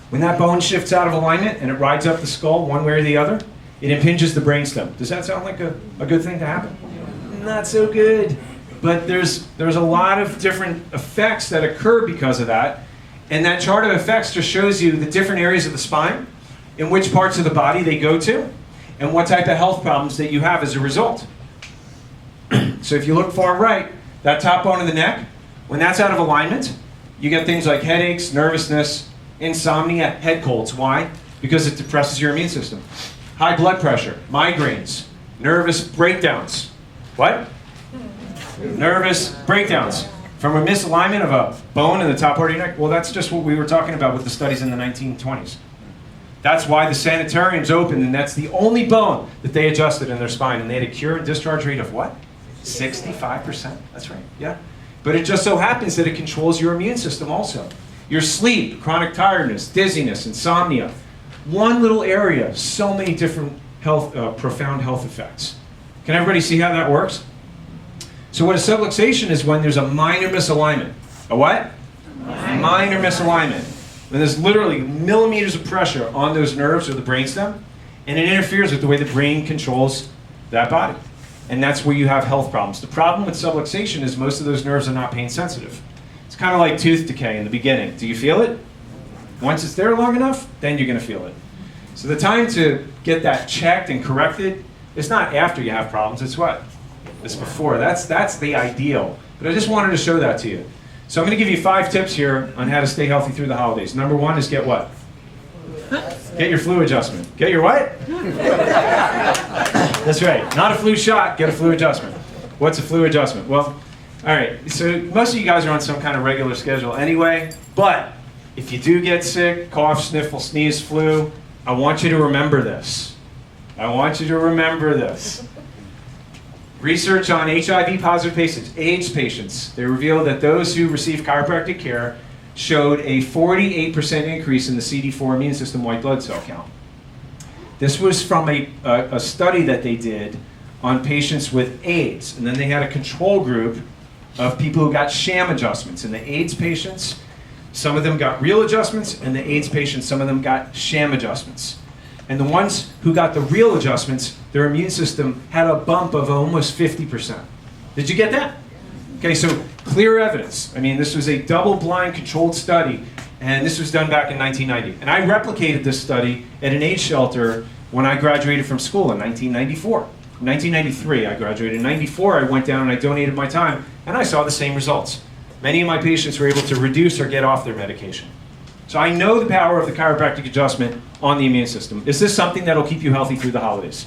When that bone shifts out of alignment and it rides up the skull one way or the other, It impinges the brainstem. Does that sound like a good thing to happen? Not so good. But there's a lot of different effects that occur because of that. And that chart of effects just shows you the different areas of the spine, in which parts of the body they go to, and what type of health problems that you have as a result. So if you look far right, that top bone of the neck, when that's out of alignment, you get things like headaches, nervousness, insomnia, head colds. Why? Because it depresses your immune system. High blood pressure, migraines, nervous breakdowns. What? Nervous breakdowns. From a misalignment of a bone in the top part of your neck? Well, that's just what we were talking about with the studies in the 1920s. That's why the sanitariums opened, and that's the only bone that they adjusted in their spine. And they had a cure and discharge rate of what? 65%. That's right, yeah. But it just so happens that it controls your immune system also. Your sleep, chronic tiredness, dizziness, insomnia. One little area, so many different profound health effects. Can everybody see how that works? So what a subluxation is when there's a minor misalignment. A what? Minor misalignment. When there's literally millimeters of pressure on those nerves or the brainstem, and it interferes with the way the brain controls that body. And that's where you have health problems. The problem with subluxation is most of those nerves are not pain sensitive. It's kind of like tooth decay in the beginning. Do you feel it? Once it's there long enough, then you're going to feel it. So the time to get that checked and corrected is not after you have problems, it's what? It's before. That's the ideal. But I just wanted to show that to you. So I'm going to give you 5 tips here on how to stay healthy through the holidays. Number 1 is get what? Get your flu adjustment. Get your what? That's right. Not a flu shot, get a flu adjustment. What's a flu adjustment? Well, all right, so most of you guys are on some kind of regular schedule anyway, but if you do get sick, cough, sniffle, sneeze, flu, I want you to remember this. I want you to remember this. Research on HIV-positive patients, AIDS patients, they revealed that those who receive chiropractic care showed a 48% increase in the CD4 immune system white blood cell count. This was from a study that they did on patients with AIDS, and then they had a control group of people who got sham adjustments. And the AIDS patients, some of them got real adjustments, and the AIDS patients, some of them got sham adjustments. And the ones who got the real adjustments, their immune system had a bump of almost 50%. Did you get that? Okay, so clear evidence. I mean, this was a double-blind controlled study, and this was done back in 1990. And I replicated this study at an AIDS shelter when I graduated from school in 1994. 1993, I graduated. In 94, I went down and I donated my time, and I saw the same results. Many of my patients were able to reduce or get off their medication. So I know the power of the chiropractic adjustment on the immune system. Is this something that'll keep you healthy through the holidays?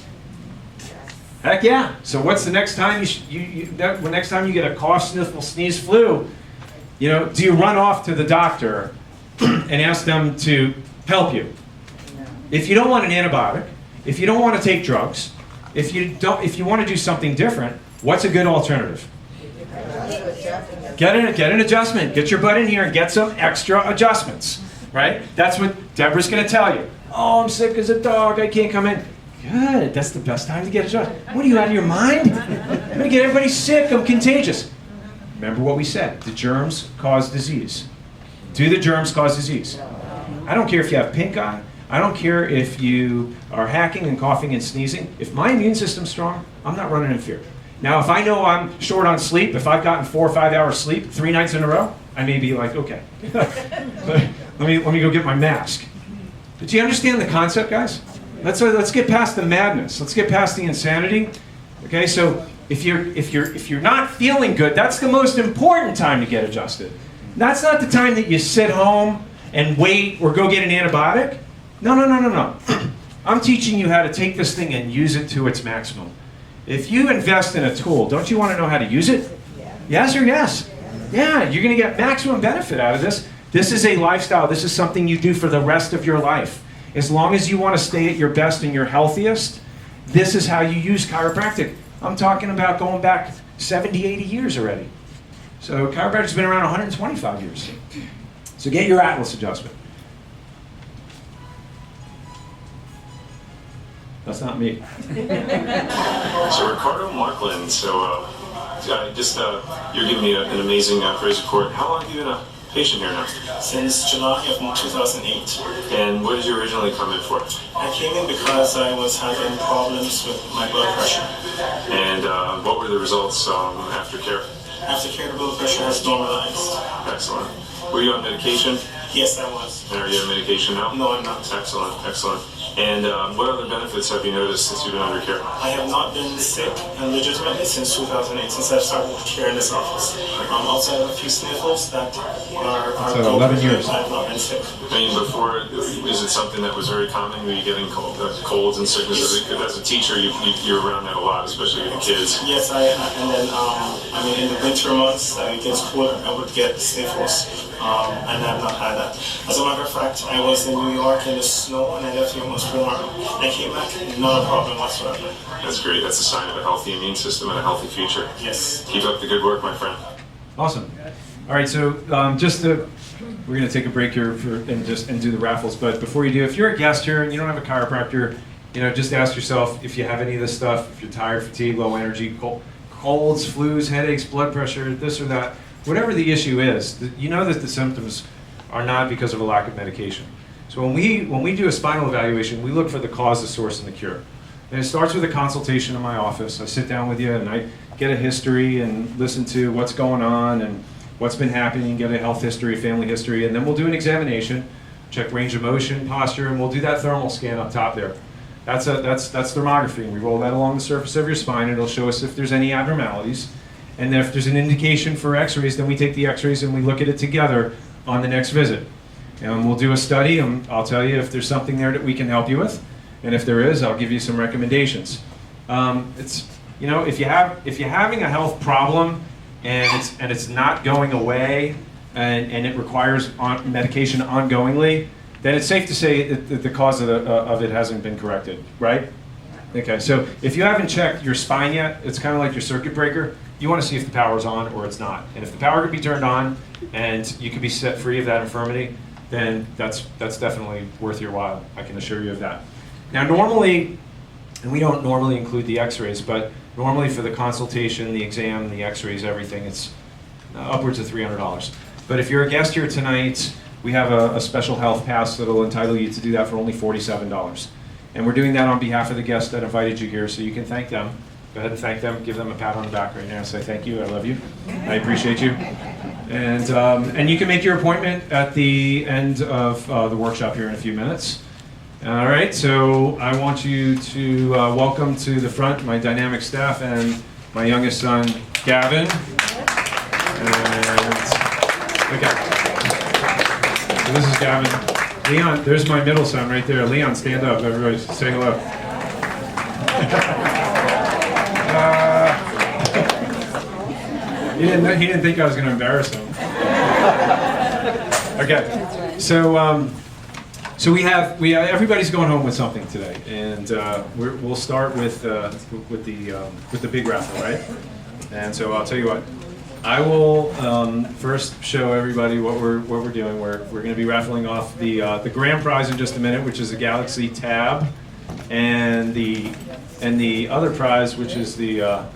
Heck yeah. So what's the next time next time you get a cough, sniffle, sneeze, flu, do you run off to the doctor and ask them to help you? If you don't want an antibiotic, if you don't want to take drugs, if you want to do something different, what's a good alternative? Get an adjustment. Get your butt in here and get some extra adjustments, right? That's what Deborah's going to tell you. Oh, I'm sick as a dog. I can't come in. Good. That's the best time to get adjusted. What are you, out of your mind? I'm going to get everybody sick. I'm contagious. Remember what we said. The germs cause disease. Do the germs cause disease? I don't care if you have pink eye. I don't care if you are hacking and coughing and sneezing. If my immune system's strong, I'm not running in fear. Now, if I know I'm short on sleep, if I've gotten 4 or 5 hours sleep 3 nights in a row, I may be like, okay, let me go get my mask. But do you understand the concept, guys? Let's get past the madness. Let's get past the insanity. Okay, so if you're not feeling good, that's the most important time to get adjusted. That's not the time that you sit home and wait or go get an antibiotic. No. I'm teaching you how to take this thing and use it to its maximum. If you invest in a tool, don't you want to know how to use it? Yeah. Yes or yes? Yeah, you're going to get maximum benefit out of this. This is a lifestyle. This is something you do for the rest of your life. As long as you want to stay at your best and your healthiest, this is how you use chiropractic. I'm talking about going back 70, 80 years already. So chiropractic's been around 125 years. So get your Atlas adjustment. That's not me. So Ricardo Markland, you're giving me an amazing praise report. How long have you been a patient here now? Since July of 2008. And what did you originally come in for? I came in because I was having problems with my blood pressure. And what were the results after care? After care, the blood pressure has normalized. Excellent. Were you on medication? Yes, I was. And are you on medication now? No, I'm not. Excellent, excellent. And what other benefits have you noticed since you've been under care? I have not been sick and legitimately since 2008, since I started care in this office. Outside of a few sniffles that are So 11 years. I have not been sick. I mean, before, is it something that was very common? Were you getting colds and sicknesses? Because as a teacher, you're around that a lot, especially with the kids. Yes, and then, I mean, in the winter months, it gets cooler, I would get sniffles, and I've not had that. As a matter of fact, I was in New York in the snow, and I left here almost warm. I came back, not a problem whatsoever. That's great. That's a sign of a healthy immune system and a healthy future. Yes. Keep up the good work, my friend. Awesome. All right, so we're going to take a break here and do the raffles. But before you do, if you're a guest here and you don't have a chiropractor, just ask yourself if you have any of this stuff. If you're tired, fatigued, low energy, colds, flus, headaches, blood pressure, this or that, whatever the issue is, you know that the symptoms are not because of a lack of medication. So when we do a spinal evaluation, we look for the cause, the source, and the cure. And it starts with a consultation in my office. I sit down with you and I get a history and listen to what's going on and what's been happening, get a health history, family history, and then we'll do an examination, check range of motion, posture, and we'll do that thermal scan up top there. That's thermography, and we roll that along the surface of your spine, and it'll show us if there's any abnormalities. And if there's an indication for x-rays, then we take the x-rays and we look at it together on the next visit. And we'll do a study, and I'll tell you if there's something there that we can help you with. And if there is, I'll give you some recommendations. If you're having a health problem and it's not going away and it requires medication ongoingly, then it's safe to say that the cause of it hasn't been corrected, right? Okay, so if you haven't checked your spine yet, it's kind of like your circuit breaker. You want to see if the power's on or it's not. And if the power could be turned on and you can be set free of that infirmity, then that's definitely worth your while. I can assure you of that. Now normally, and we don't normally include the x-rays, but normally for the consultation, the exam, the x-rays, everything, it's upwards of $300. But if you're a guest here tonight, we have a special health pass that will entitle you to do that for only $47. And we're doing that on behalf of the guests that invited you here, so you can thank them. Go ahead and thank them, give them a pat on the back right now, say thank you, I love you, I appreciate you. And you can make your appointment at the end of the workshop here in a few minutes. All right, so I want you to welcome to the front my dynamic staff and my youngest son, Gavin. Okay, so this is Gavin. Leon, there's my middle son right there. Leon, stand up, everybody say hello. He didn't think I was going to embarrass him. Okay, so we have everybody's going home with something today, and we'll start with the big raffle, right? And so I'll tell you what, I will first show everybody what we're doing. We're going to be raffling off the grand prize in just a minute, which is a Galaxy Tab, and the other prize, which is the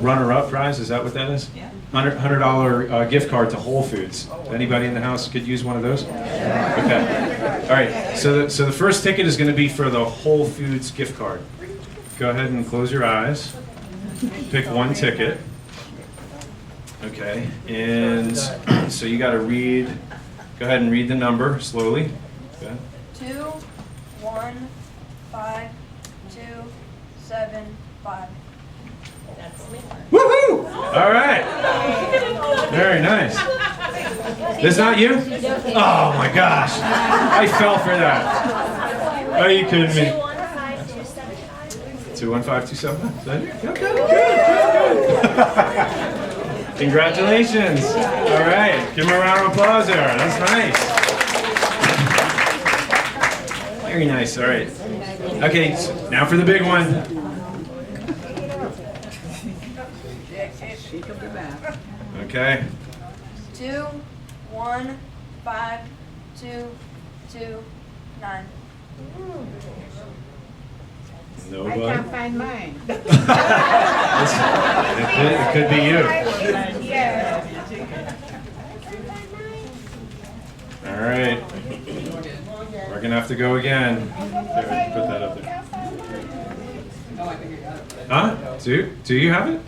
runner-up prize. Is that what that is? Yeah. $100 gift card to Whole Foods. Anybody in the house could use one of those? Okay. All right. So the first ticket is going to be for the Whole Foods gift card. Go ahead and close your eyes. Pick one ticket. Okay. And so you got to read. Go ahead and read the number slowly. Go ahead. 2, 1, 5, 2, 7, 5. Woohoo! All right. Very nice. This not you? Oh my gosh. I fell for that. Are you kidding me? 21527. Is that you? Okay, good. Congratulations. All right. Give him a round of applause there. That's nice. Very nice. All right. Okay, so now for the big one. Okay. 2, 1, 5, 2, 2, 9. Nobody. I can't find mine. It could be you. right. We're gonna have to go again. There, put that up there. Huh? Do you have it?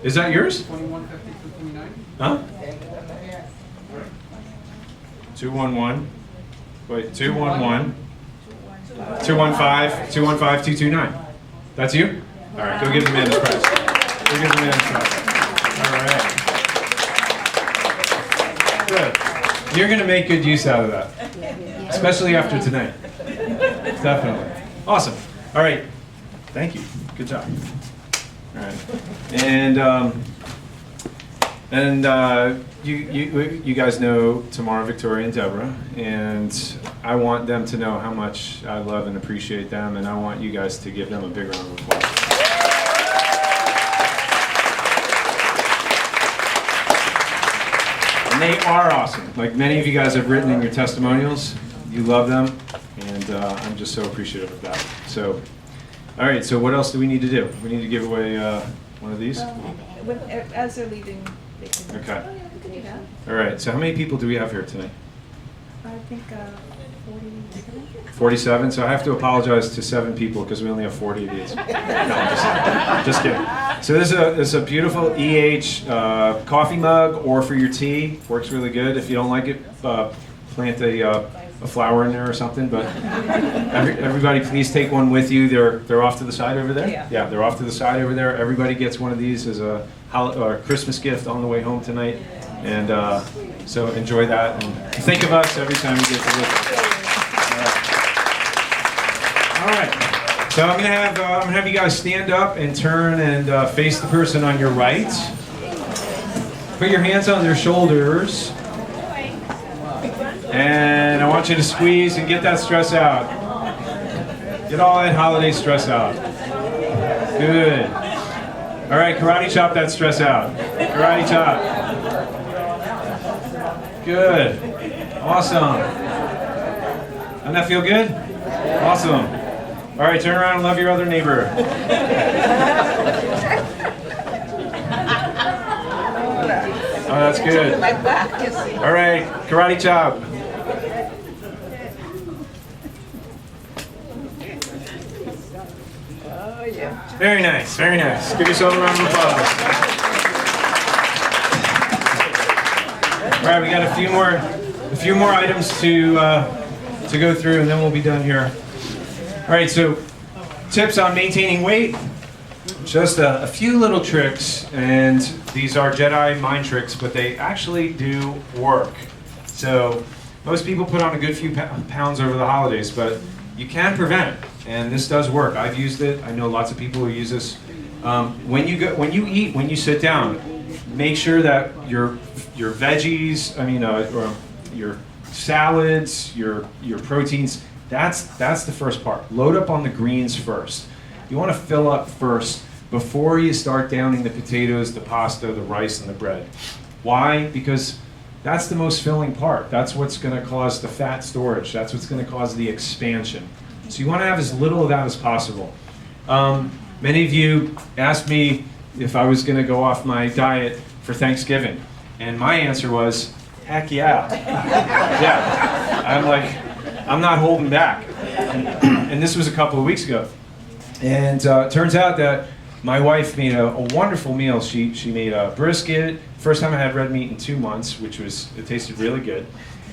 Is that yours? Huh? 211. Wait, 211. 215-229. That's you? All right, go give the man his prize. Go give the man his prize. All right. Good. You're going to make good use out of that, especially after tonight. Definitely. Awesome. All right. Thank you. Good job. All right. And you guys know Tamara, Victoria, and Deborah, and I want them to know how much I love and appreciate them, and I want you guys to give them a big round of applause. And they are awesome. Like many of you guys have written in your testimonials, you love them, and I'm just so appreciative of that. So, all right, so what else do we need to do? We need to give away one of these? As they're leaving, they can. Okay. We can do that. All right, so how many people do we have here tonight? I think 47. 47, so I have to apologize to 7 people because we only have 40 of these. No, I'm just kidding. So this is a beautiful EH coffee mug, or for your tea. Works really good. If you don't like it, plant a flower in there or something. But everybody, please take one with you. They're off to the side over there. Yeah, they're off to the side over there. Everybody gets one of these as a Christmas gift on the way home tonight. And so enjoy that and think of us every time you get to listen. All right. So I'm gonna have you guys stand up and turn and face the person on your right. Put your hands on their shoulders. And I want you to squeeze and get that stress out. Get all that holiday stress out. Good. All right, karate chop that stress out. Karate chop. Good. Awesome. Doesn't that feel good? Awesome. All right, turn around and love your other neighbor. Oh, that's good. All right, karate chop. Oh, yeah. Very nice, very nice. Give yourself a round of applause. All right, we got a few more items to go through, and then we'll be done here. All right, so tips on maintaining weight. Just a few little tricks, and these are Jedi mind tricks, but they actually do work. So most people put on a good few pounds over the holidays, but you can prevent it, and this does work. I've used it. I know lots of people who use this. When you sit down, make sure that your veggies, or your salads, your proteins. That's the first part. Load up on the greens first. You want to fill up first before you start downing the potatoes, the pasta, the rice, and the bread. Why? Because that's the most filling part. That's what's going to cause the fat storage. That's what's going to cause the expansion. So you want to have as little of that as possible. Many of you asked me if I was going to go off my diet for Thanksgiving. And my answer was, heck yeah. Yeah. I'm not holding back. And this was a couple of weeks ago. And it turns out that my wife made a wonderful meal. She made a brisket. First time I had red meat in 2 months, it tasted really good.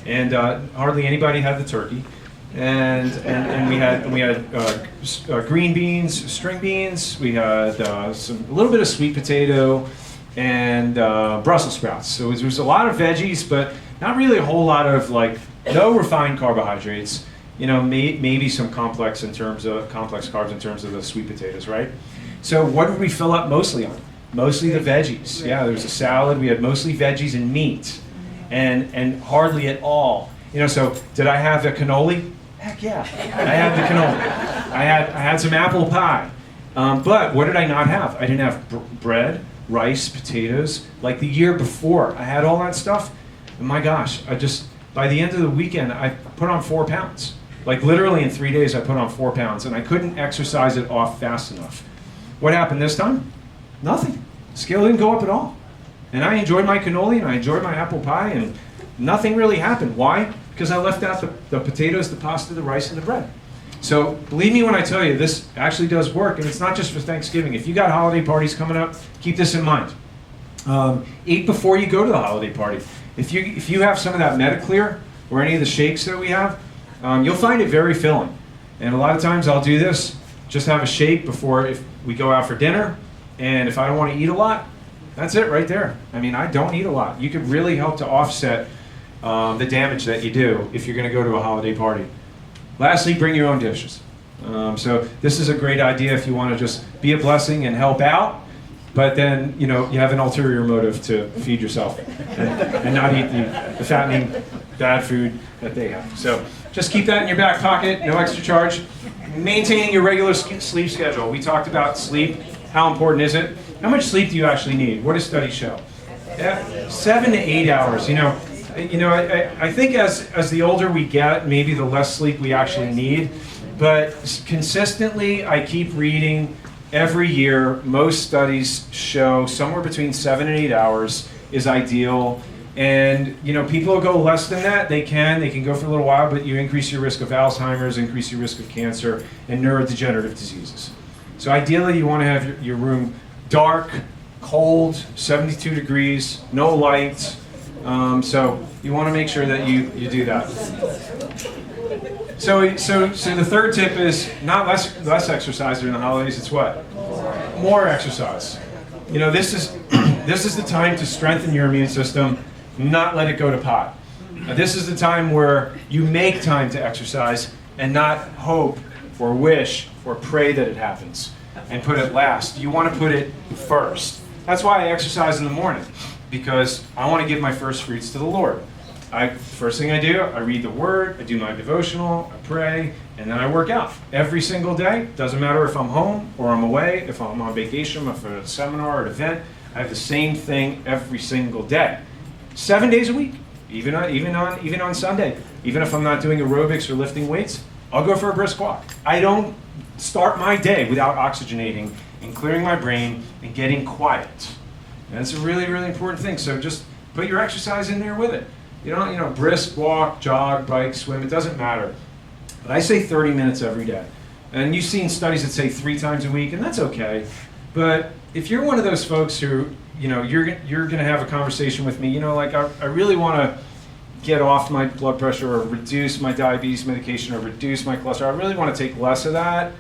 And hardly anybody had the turkey. And we had green beans, string beans. We had a little bit of sweet potato and Brussels sprouts. So there was a lot of veggies, but not really a whole lot of no refined carbohydrates. Maybe some complex carbs in terms of the sweet potatoes, right? So what did we fill up mostly on? Mostly the veggies. Yeah, there was a salad. We had mostly veggies and meat, and hardly at all. So did I have a cannoli? Heck yeah, I had the cannoli. I had some apple pie. But what did I not have? I didn't have bread, rice, potatoes. Like the year before, I had all that stuff. And my gosh, by the end of the weekend, I put on 4 pounds. Like literally in 3 days, I put on 4 pounds, and I couldn't exercise it off fast enough. What happened this time? Nothing. Scale didn't go up at all. And I enjoyed my cannoli, and I enjoyed my apple pie, and nothing really happened. Why? because I left out the potatoes, the pasta, the rice, and the bread. So believe me when I tell you, this actually does work, and it's not just for Thanksgiving. If you got holiday parties coming up, keep this in mind. Eat before you go to the holiday party. If you have some of that Mediclear or any of the shakes that we have, you'll find it very filling. And a lot of times I'll do this, just have a shake before if we go out for dinner, and if I don't want to eat a lot, that's it right there. I mean, I don't eat a lot. You could really help to offset the damage that you do if you're going to go to a holiday party. Lastly, bring your own dishes. So this is a great idea if you want to just be a blessing and help out, but then you have an ulterior motive to feed yourself and not eat the fattening bad food that they have. So just keep that in your back pocket, no extra charge. Maintaining your regular sleep schedule. We talked about sleep. How important is it? How much sleep do you actually need? What do studies show? 7 to 8 hours. I think as the older we get, maybe the less sleep we actually need. But consistently, I keep reading every year. Most studies show somewhere between 7 and 8 hours is ideal. And people will go less than that. They can go for a little while, but you increase your risk of Alzheimer's, increase your risk of cancer and neurodegenerative diseases. So ideally, you want to have your room dark, cold, 72 degrees, no lights. So you want to make sure that you do that. So the third tip is not less exercise during the holidays. It's what? More exercise. This is the time to strengthen your immune system, not let it go to pot. This is the time where you make time to exercise and not hope or wish or pray that it happens and put it last. You want to put it first. That's why I exercise in the morning, because I want to give my first fruits to the Lord. First thing I do, I read the Word, I do my devotional, I pray, and then I work out every single day. Doesn't matter if I'm home or I'm away, if I'm on vacation, if I'm at a seminar or an event. I have the same thing every single day, 7 days a week, even on Sunday. Even if I'm not doing aerobics or lifting weights, I'll go for a brisk walk. I don't start my day without oxygenating and clearing my brain and getting quiet. And that's a really, really important thing. So just put your exercise in there with it. Brisk walk, jog, bike, swim, it doesn't matter. But I say 30 minutes every day. And you've seen studies that say 3 times a week, and that's okay. But if you're one of those folks who, you're going to have a conversation with me, I really want to get off my blood pressure or reduce my diabetes medication or reduce my cholesterol. I really want to take less of that.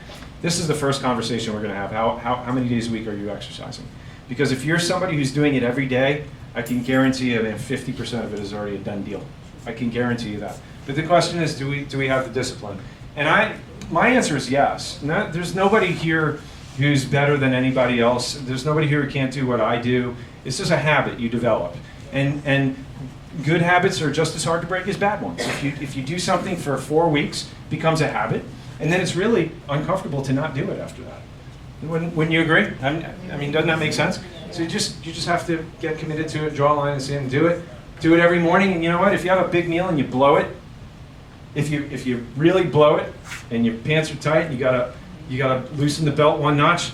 This is the first conversation we're going to have. How many days a week are you exercising? Because if you're somebody who's doing it every day, I can guarantee you that 50% of it is already a done deal. I can guarantee you that. But the question is, do we have the discipline? And my answer is yes. There's nobody here who's better than anybody else. There's nobody here who can't do what I do. It's just a habit you develop. And good habits are just as hard to break as bad ones. If you do something for 4 weeks, it becomes a habit, and then it's really uncomfortable to not do it after that. Wouldn't you agree? I mean, doesn't that make sense? So you just have to get committed to it, draw a line in the sand, and do it. Do it every morning, and you know what? If you have a big meal and you blow it, if you really blow it, and your pants are tight, and you gotta loosen the belt 1 notch,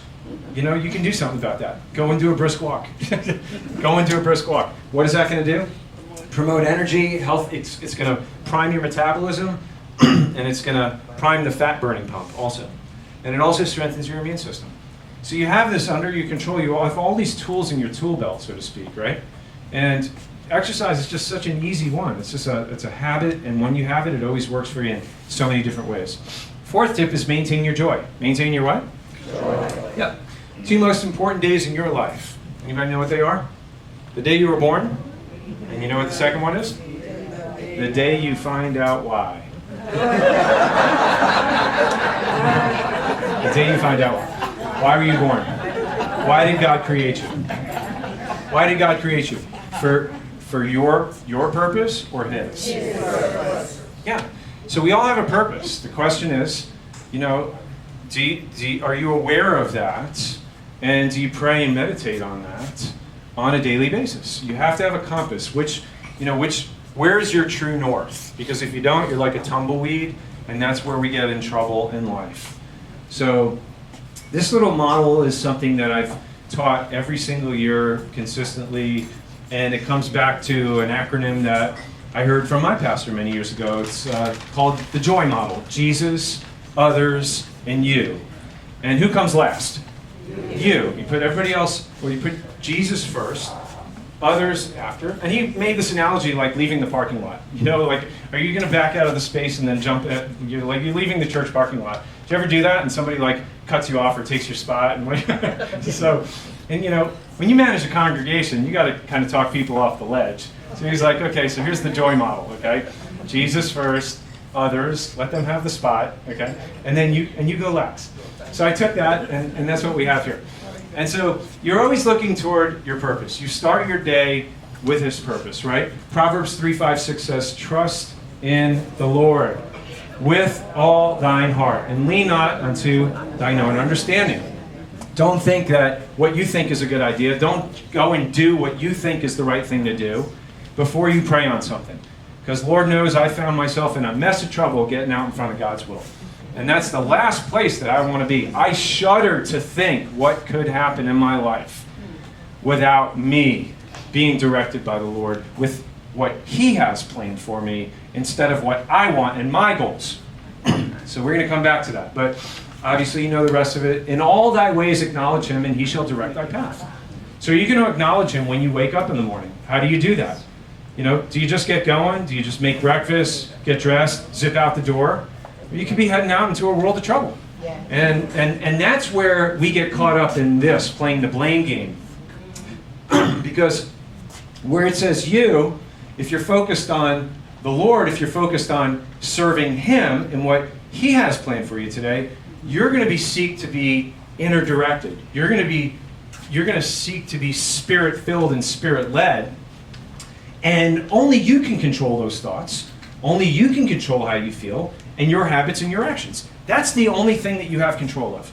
you can do something about that. Go and do a brisk walk. Go and do a brisk walk. What is that going to do? Promote energy, health. It's going to prime your metabolism, and it's going to prime the fat burning pump also. And it also strengthens your immune system. So you have this under your control. You have all these tools in your tool belt, so to speak, right? And exercise is just such an easy one. It's a habit, and when you have it, it always works for you in so many different ways. 4th tip is maintain your joy. Maintain your what? Joy. Yep. 2 most important days in your life. Anybody know what they are? The day you were born, and you know what the second one is? The day you find out why. The day you find out why. Why were you born? Why did God create you? Why did God create you? For your purpose or His? Yeah. So we all have a purpose. The question is, are you aware of that? And do you pray and meditate on that on a daily basis? You have to have a compass. Where is your true north? Because if you don't, you're like a tumbleweed, and that's where we get in trouble in life. So this little model is something that I've taught every single year consistently, and it comes back to an acronym that I heard from my pastor many years ago. It's called the joy model. Jesus, others, and you. And who comes last? You. You put everybody else, or you put Jesus first, others after. And he made this analogy like leaving the parking lot. You know, like, are you going to back out of the space and then jump at, you're leaving the church parking lot. Do you ever do that? And somebody like cuts you off or takes your spot? And so, and you know, when you manage a congregation, you got to kind of talk people off the ledge. So he's like, okay, so here's the joy model, okay? Jesus first, others, let them have the spot, okay? And then you go last. So I took that, and that's what we have here. And so you're always looking toward your purpose. You start your day with his purpose, right? Proverbs 3:5-6 says, trust in the Lord with all thine heart, and lean not unto thine own understanding. Don't think that what you think is a good idea. Don't go and do what you think is the right thing to do before you pray on something. Because Lord knows I found myself in a mess of trouble getting out in front of God's will. And that's the last place that I want to be. I shudder to think what could happen in my life without me being directed by the Lord with what he has planned for me instead of what I want and my goals. So we're going to come back to that. But obviously you know the rest of it. In all thy ways acknowledge him, and he shall direct thy path. So you're going to acknowledge him when you wake up in the morning. How do you do that? You know, do you just get going? Do you just make breakfast, get dressed, zip out the door? Or you could be heading out into a world of trouble. Yeah. And that's where we get caught up in this, playing the blame game. Because where it says you, if you're focused on the Lord, if you're focused on serving him and what he has planned for you today, you're going to seek to be inner directed. You're going to seek to be spirit filled and spirit led. And only you can control those thoughts. Only you can control how you feel and your habits and your actions. That's the only thing that you have control of.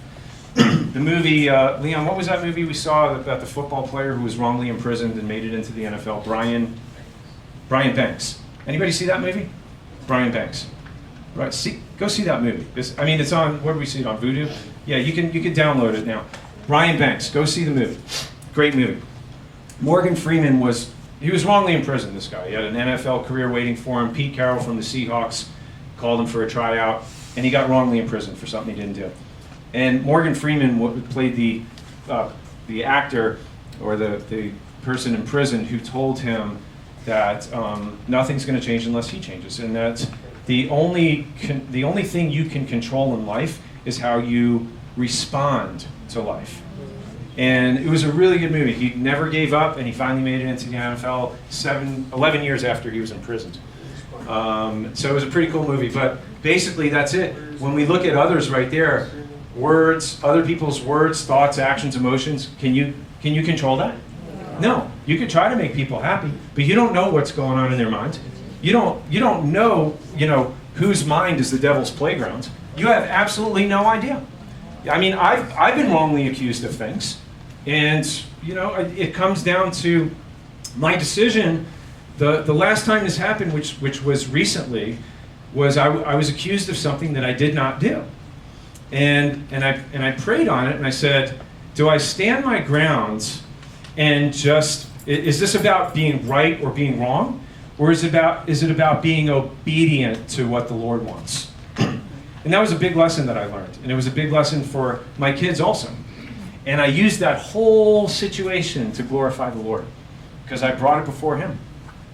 The movie, Leon, what was that movie we saw about the football player who was wrongly imprisoned and made it into the NFL? Brian Banks. Anybody see that movie? Brian Banks. Right. Go see that movie. It's on. Where do we see it on? Vudu? Yeah, you can download it now. Brian Banks. Go see the movie. Great movie. Morgan Freeman was wrongly imprisoned. This guy. He had an NFL career waiting for him. Pete Carroll from the Seahawks called him for a tryout, and he got wrongly imprisoned for something he didn't do. And Morgan Freeman played the actor or the person in prison who told him that nothing's going to change unless he changes, and that the only thing you can control in life is how you respond to life. And it was a really good movie. He never gave up, and he finally made it into the NFL 11 years after he was imprisoned. So it was a pretty cool movie. But basically, that's it. When we look at others right there, words, other people's words, thoughts, actions, emotions, can you control that? No. You can try to make people happy, but you don't know what's going on in their mind. You don't know, whose mind is the devil's playground. You have absolutely no idea. I mean, I've been wrongly accused of things, and it comes down to my decision. The last time this happened, which was recently, was I was accused of something that I did not do, and I prayed on it, and I said, do I stand my grounds and just, is this about being right or being wrong? Or is it about being obedient to what the Lord wants? And that was a big lesson that I learned. And it was a big lesson for my kids also. And I used that whole situation to glorify the Lord. Because I brought it before him.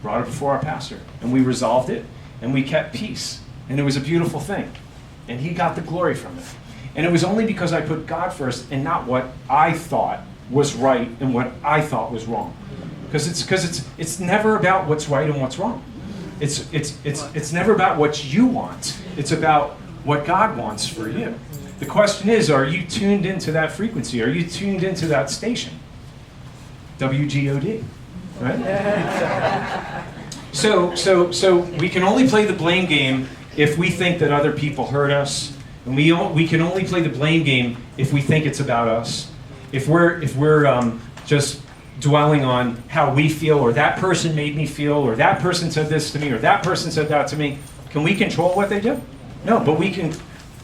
Brought it before our pastor. And we resolved it. And we kept peace. And it was a beautiful thing. And he got the glory from it. And it was only because I put God first and not what I thought was right and what I thought was wrong. Because it's never about what's right and what's wrong. It's never about what you want. It's about what God wants for you. The question is, are you tuned into that frequency? Are you tuned into that station? WGOD, right? So we can only play the blame game if we think that other people hurt us, and we can only play the blame game if we think it's about us. If we're just dwelling on how we feel, or that person made me feel, or that person said this to me, or that person said that to me, can we control what they do? No, but we can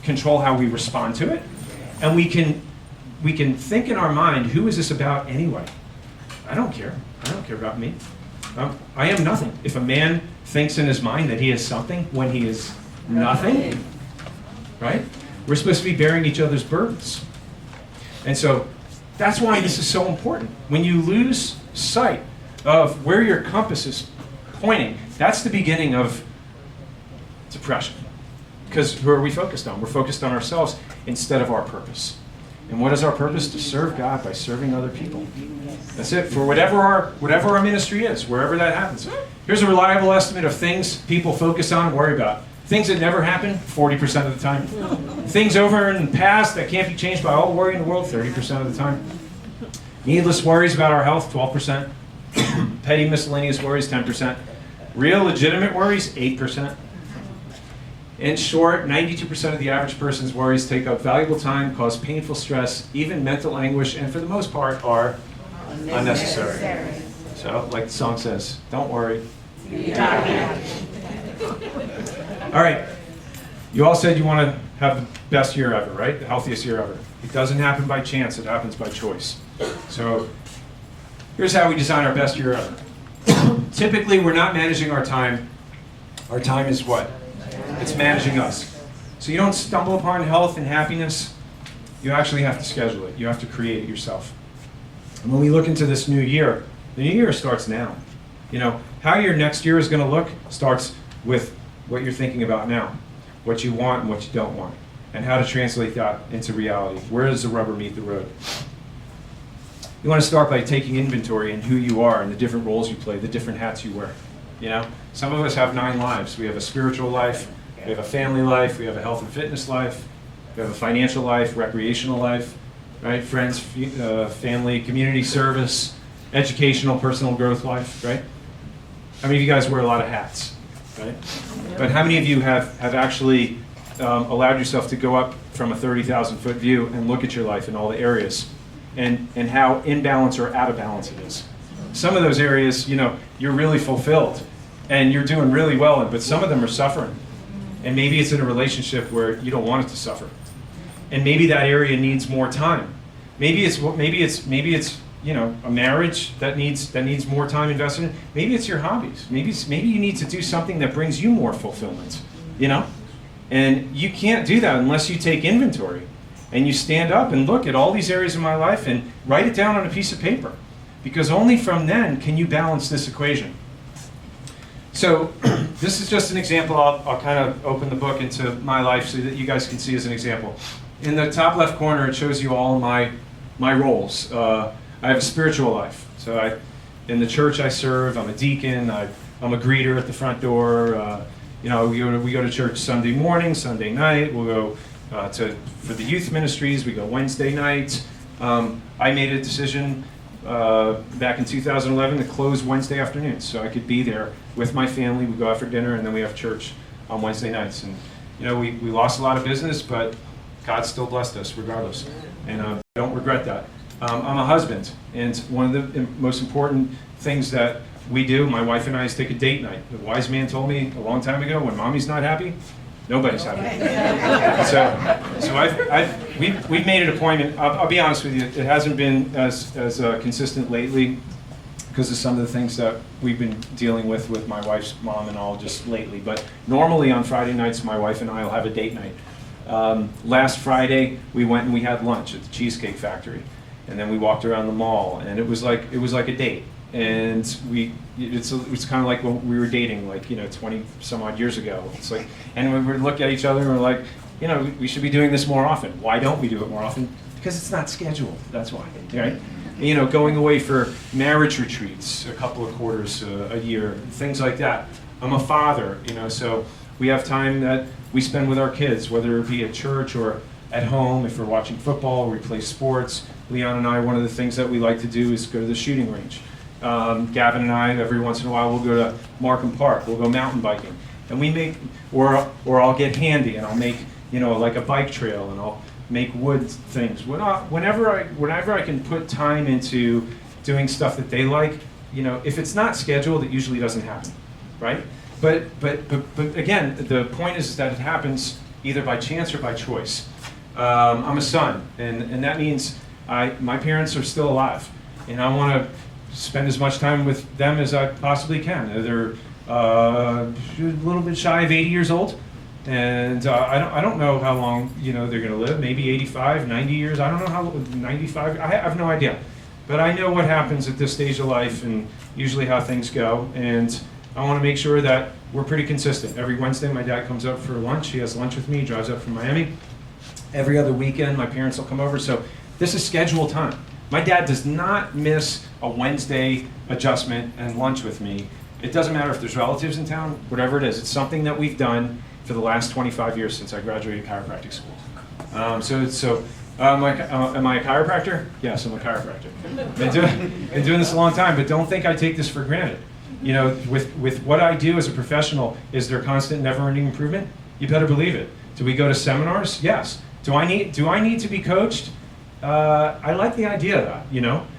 control how we respond to it, and we can think in our mind, who is this about anyway? I don't care. I don't care about me. I am nothing. If a man thinks in his mind that he is something when he is nothing, right? We're supposed to be bearing each other's burdens. And so that's why this is so important. When you lose sight of where your compass is pointing, that's the beginning of depression. Because who are we focused on? We're focused on ourselves instead of our purpose. And what is our purpose? To serve God by serving other people. That's it. For whatever our ministry is, wherever that happens. Here's a reliable estimate of things people focus on and worry about. Things that never happen, 40% of the time. Things over in the past that can't be changed by all the worry in the world, 30% of the time. Needless worries about our health, 12%. Petty miscellaneous worries, 10%. Real legitimate worries, 8%. In short, 92% of the average person's worries take up valuable time, cause painful stress, even mental anguish, and for the most part are unnecessary. So, like the song says, don't worry. All right. You all said you want to have the best year ever, right? The healthiest year ever. It doesn't happen by chance, it happens by choice. So, here's how we design our best year ever. Typically, we're not managing our time. Our time is what? It's managing us. So you don't stumble upon health and happiness. You actually have to schedule it. You have to create it yourself. And when we look into this new year, the new year starts now. You know, how your next year is going to look starts with what you're thinking about now, what you want and what you don't want, and how to translate that into reality. Where does the rubber meet the road? You want to start by taking inventory in who you are and the different roles you play, the different hats you wear. You know, some of us have 9 lives. We have a spiritual life, we have a family life, we have a health and fitness life, we have a financial life, recreational life, right? Friends, family, community service, educational, personal growth life, right? How many of you guys wear a lot of hats, right? But how many of you have actually allowed yourself to go up from a 30,000 foot view and look at your life in all the areas and how in balance or out of balance it is? Some of those areas, you know, you're really fulfilled and you're doing really well in, but some of them are suffering. And maybe it's in a relationship where you don't want it to suffer. And maybe that area needs more time. Maybe it's you know, a marriage that needs more time invested in. Maybe it's your hobbies. Maybe you need to do something that brings you more fulfillment, you know? And you can't do that unless you take inventory and you stand up and look at all these areas of my life and write it down on a piece of paper. Because only from then can you balance this equation. So this is just an example. I'll kind of open the book into my life so that you guys can see as an example. In the top left corner, it shows you all my roles. I have a spiritual life. So in the church I serve, I'm a deacon, I'm a greeter at the front door. You know, we go to church Sunday morning, Sunday night. We'll go for the youth ministries. We go Wednesday nights. I made a decision back in 2011 to close Wednesday afternoons so I could be there with my family. We go out for dinner and then we have church on Wednesday nights. And you know, we lost a lot of business, but God still blessed us regardless. And I don't regret that. I'm a husband, and one of the most important things that we do, my wife and I, is take a date night. The wise man told me a long time ago, when mommy's not happy, nobody's happy. So we've made an appointment. I'll be honest with you, it hasn't been as consistent lately because of some of the things that we've been dealing with my wife's mom and all just lately. But normally on Friday nights, my wife and I will have a date night. Last Friday, we went and we had lunch at the Cheesecake Factory, and then we walked around the mall, and it was like a date. And it's kind of like when we were dating, like, you know, 20 some odd years ago. It's like, and we would look at each other and we're like, you know, we should be doing this more often. Why don't we do it more often? Because it's not scheduled. That's why, right? You know, going away for marriage retreats a couple of quarters a year, things like that. I'm a father, you know, so we have time that we spend with our kids, whether it be at church or at home. If we're watching football or we play sports, Leon and I, one of the things that we like to do is go to the shooting range. Gavin and I, every once in a while, we'll go to Markham Park. We'll go mountain biking, and we make, or I'll get handy and I'll make, you know, like a bike trail, and I'll make wood things. Whenever I can put time into doing stuff that they like, you know, if it's not scheduled, it usually doesn't happen, right? But again, the point is that it happens either by chance or by choice. I'm a son, and that means my parents are still alive, and I want to spend as much time with them as I possibly can. They're a little bit shy of 80 years old, and I don't know how long they're going to live. Maybe 85, 90 years. I don't know how 95. I have no idea, but I know what happens at this stage of life and usually how things go. And I want to make sure that we're pretty consistent. Every Wednesday, my dad comes up for lunch. He has lunch with me. He drives up from Miami. Every other weekend, my parents will come over. So this is scheduled time. My dad does not miss a Wednesday adjustment and lunch with me. It doesn't matter if there's relatives in town, whatever it is. It's something that we've done for the last 25 years since I graduated chiropractic school. Am I a chiropractor? Yes, I'm a chiropractor. Been doing this a long time, but don't think I take this for granted. With what I do as a professional, is there constant, never-ending improvement? You better believe it. Do we go to seminars? Yes. Do I need to be coached? I like the idea of that,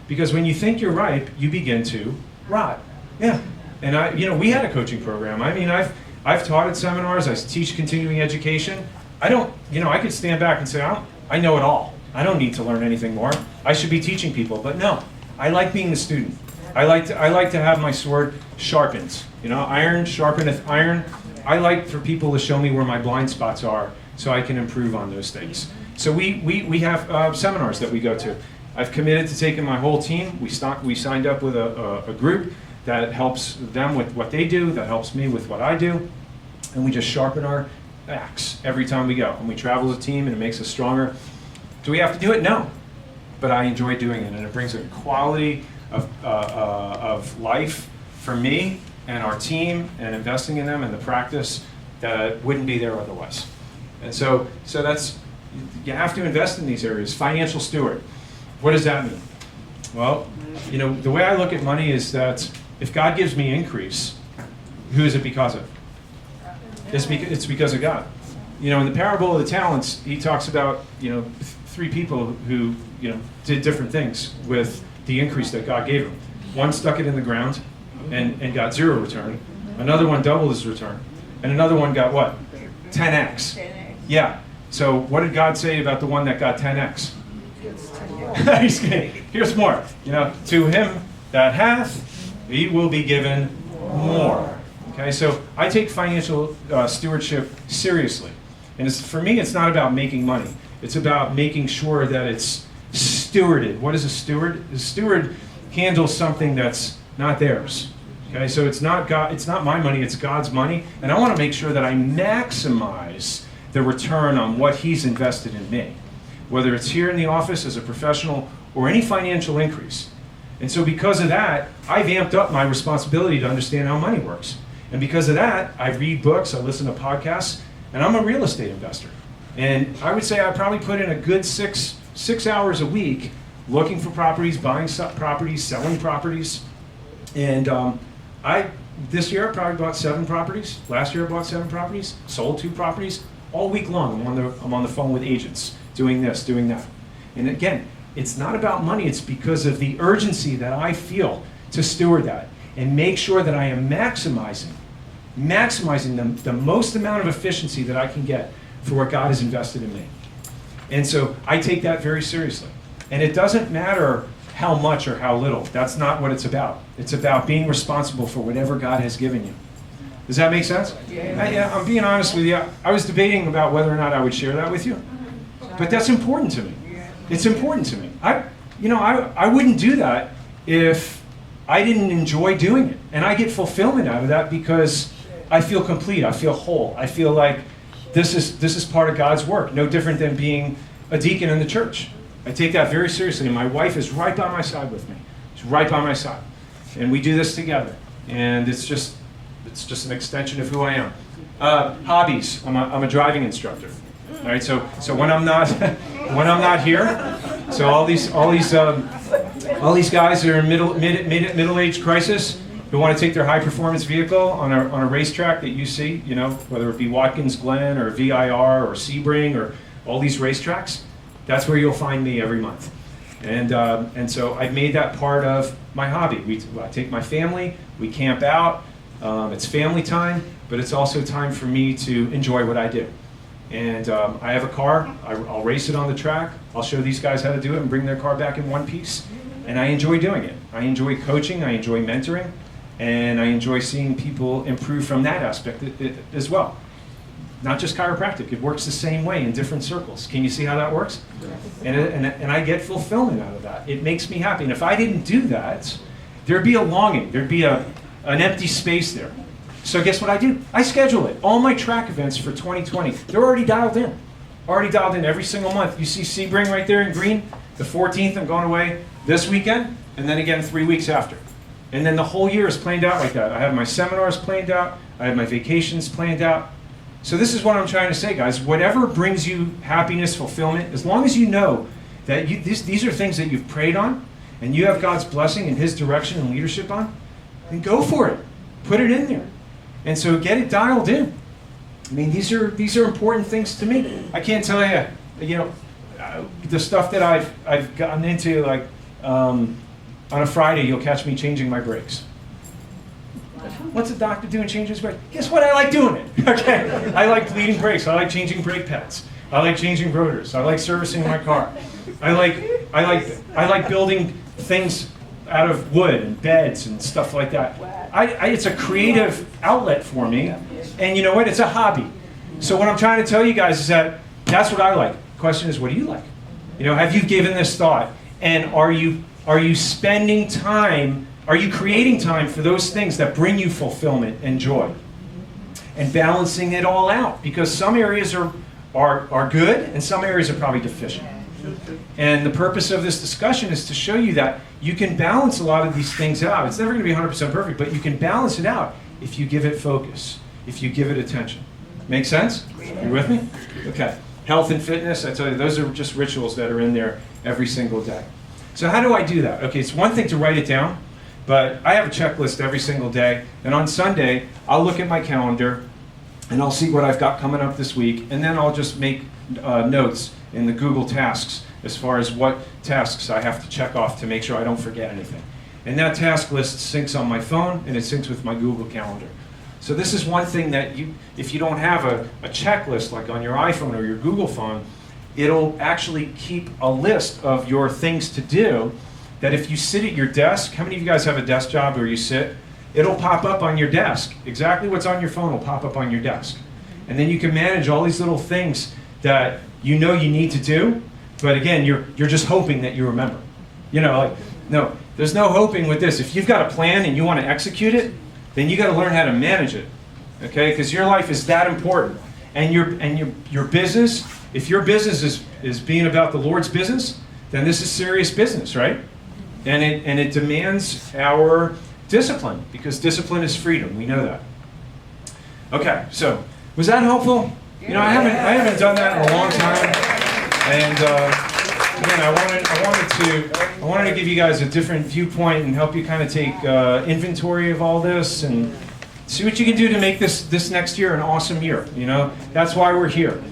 because when you think you're ripe, you begin to rot. Yeah. And we had a coaching program. I mean, I've taught at seminars. I teach continuing education. I could stand back and say, I know it all. I don't need to learn anything more. I should be teaching people. But no, I like being the student. I like to have my sword sharpened. Iron sharpeneth iron. I like for people to show me where my blind spots are so I can improve on those things. So we have seminars that we go to. I've committed to taking my whole team. We signed up with a group that helps them with what they do, that helps me with what I do, and we just sharpen our axe every time we go. And we travel as a team, and it makes us stronger. Do we have to do it? No. But I enjoy doing it, and it brings a quality of life for me and our team, and investing in them and the practice that wouldn't be there otherwise. And so that's, you have to invest in these areas. Financial steward. What does that mean? Well, the way I look at money is that if God gives me increase, who is it because of? It's because of God. In the parable of the talents, he talks about, three people who, did different things with the increase that God gave them. One stuck it in the ground and got 0 return. Another one doubled his return. And another one got what? 10x. Yeah. So what did God say about the one that got 10x? He's kidding. Here's more. To him that hath, he will be given more. Okay, so I take financial stewardship seriously. And for me, it's not about making money. It's about making sure that it's stewarded. What is a steward? A steward handles something that's not theirs. Okay, so it's not my money, it's God's money. And I want to make sure that I maximize the return on what he's invested in me. Whether it's here in the office as a professional or any financial increase. And so because of that, I've amped up my responsibility to understand how money works. And because of that, I read books, I listen to podcasts, and I'm a real estate investor. And I would say I probably put in a good six hours a week looking for properties, buying properties, selling properties. And this year I probably bought 7 properties. Last year I bought 7 properties, sold 2 properties. All week long I'm on the phone with agents, doing this, doing that. And again, it's not about money, it's because of the urgency that I feel to steward that and make sure that I am maximizing the most amount of efficiency that I can get for what God has invested in me. And so I take that very seriously. And it doesn't matter how much or how little. That's not what it's about. It's about being responsible for whatever God has given you. Does that make sense? Yeah. I'm being honest with you. I was debating about whether or not I would share that with you. But that's important to me. It's important to me. I wouldn't do that if I didn't enjoy doing it. And I get fulfillment out of that because I feel complete. I feel whole. I feel like this is part of God's work. No different than being a deacon in the church. I take that very seriously. And my wife is right by my side with me. She's right by my side. And we do this together. And it's just an extension of who I am. Hobbies. I'm a driving instructor. All right. So when I'm not here, so all these guys that are in middle-age crisis who want to take their high-performance vehicle on a racetrack that you see, whether it be Watkins Glen or VIR or Sebring or all these racetracks, that's where you'll find me every month. And so I've made that part of my hobby. I take my family, we camp out. It's family time, but it's also time for me to enjoy what I do. And I have a car. I'll race it on the track. I'll show these guys how to do it and bring their car back in one piece. And I enjoy doing it. I enjoy coaching, I enjoy mentoring, and I enjoy seeing people improve from that aspect as well. Not just chiropractic, it works the same way in different circles. Can you see how that works? And I get fulfillment out of that. It makes me happy. And if I didn't do that, there'd be a longing, there'd be an empty space there. So guess what I do? I schedule it. All my track events for 2020, they're already dialed in. Already dialed in every single month. You see Sebring right there in green? The 14th, I'm going away this weekend, and then again 3 weeks after. And then the whole year is planned out like that. I have my seminars planned out. I have my vacations planned out. So this is what I'm trying to say, guys. Whatever brings you happiness, fulfillment, as long as you know that these are things that you've prayed on, and you have God's blessing and His direction and leadership on, then go for it. Put it in there. And so get it dialed in. I mean, these are important things to me. I can't tell you, the stuff that I've gotten into, like on a Friday, you'll catch me changing my brakes. What's a doctor doing changing his brakes? Guess what? I like doing it. Okay, I like bleeding brakes. I like changing brake pads. I like changing rotors. I like servicing my car. I like building things out of wood and beds and stuff like that. It's a creative outlet for me, and you know what? It's a hobby. So what I'm trying to tell you guys is that that's what I like. The question is, what do you like? Have you given this thought? And are you spending time? Are you creating time for those things that bring you fulfillment and joy? And balancing it all out, because some areas are good and some areas are probably deficient. And the purpose of this discussion is to show you that you can balance a lot of these things out. It's never going to be 100% perfect, but you can balance it out if you give it focus, if you give it attention. Make sense? You with me? Okay. Health and fitness, I tell you, those are just rituals that are in there every single day. So how do I do that? Okay, it's one thing to write it down, but I have a checklist every single day. And on Sunday, I'll look at my calendar and I'll see what I've got coming up this week, and then I'll just make notes in the Google Tasks as far as what tasks I have to check off to make sure I don't forget anything. And that task list syncs on my phone and it syncs with my Google Calendar. So this is one thing that if you don't have a checklist like on your iPhone or your Google phone, it'll actually keep a list of your things to do that if you sit at your desk, how many of you guys have a desk job where you sit? It'll pop up on your desk. Exactly what's on your phone will pop up on your desk. And then you can manage all these little things that you know you need to do, but again, you're just hoping that you remember. No, there's no hoping with this. If you've got a plan and you want to execute it, then you got to learn how to manage it, okay? Because your life is that important. And your business, if your business is being about the Lord's business, then this is serious business, right? And it demands our discipline, because discipline is freedom. We know that. Okay, so was that helpful? I haven't done that in a long time, and again, I wanted to give you guys a different viewpoint and help you kind of take inventory of all this and see what you can do to make this next year an awesome year. That's why we're here.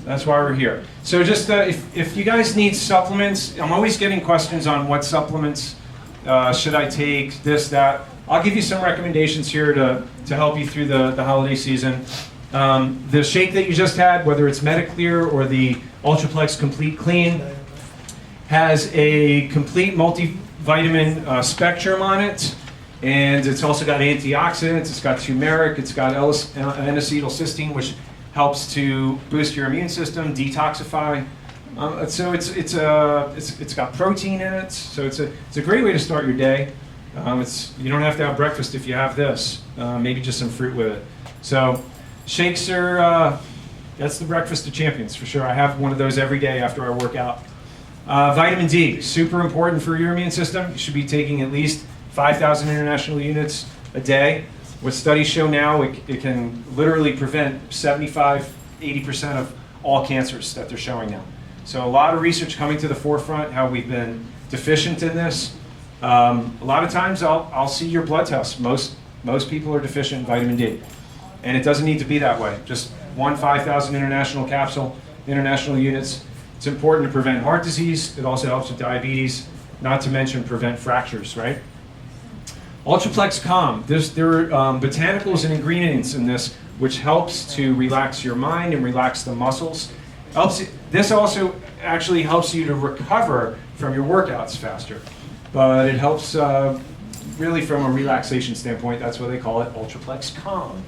That's why we're here. So just if you guys need supplements, I'm always getting questions on what supplements should I take, this, that. I'll give you some recommendations here to help you through the holiday season. The shake that you just had, whether it's Metaclear or the Ultraplex Complete Clean, has a complete multivitamin spectrum on it, and it's also got antioxidants, it's got turmeric, it's got N-acetylcysteine, which helps to boost your immune system, detoxify. So it's got protein in it, so it's a great way to start your day. You don't have to have breakfast if you have this. Maybe just some fruit with it. So shakes are that's the breakfast of champions for sure. I have one of those every day after I work out. Vitamin D, super important for your immune system. You should be taking at least 5,000 international units a day. What studies show now, it can literally prevent 75-80% of all cancers that they're showing now. So a lot of research coming to the forefront, how we've been deficient in this. A lot of times I'll see your blood tests. Most people are deficient in vitamin D. And it doesn't need to be that way. Just 5,000 international capsule, international units. It's important to prevent heart disease. It also helps with diabetes, not to mention prevent fractures, right? Ultraplex Calm. There are botanicals and ingredients in this which helps to relax your mind and relax the muscles. This also actually helps you to recover from your workouts faster. but it helps really from a relaxation standpoint. That's why they call it Ultraplex Calm.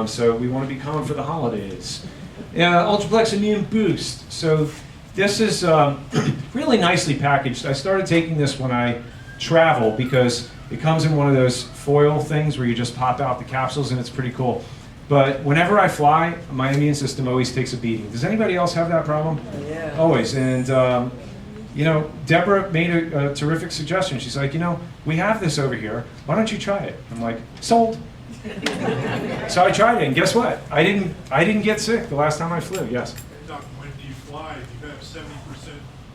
So we want to be calm for the holidays. Ultraplex Immune Boost. So this is really nicely packaged. I started taking this when I travel because it comes in one of those foil things where you just pop out the capsules, and it's pretty cool. But whenever I fly, my immune system always takes a beating. Does anybody else have that problem? Yeah. Always. And Deborah made a terrific suggestion. She's like, we have this over here. Why don't you try it? I'm like, sold. So I tried it, and guess what? I didn't get sick the last time I flew. Yes. Doc, when you fly, you have 70%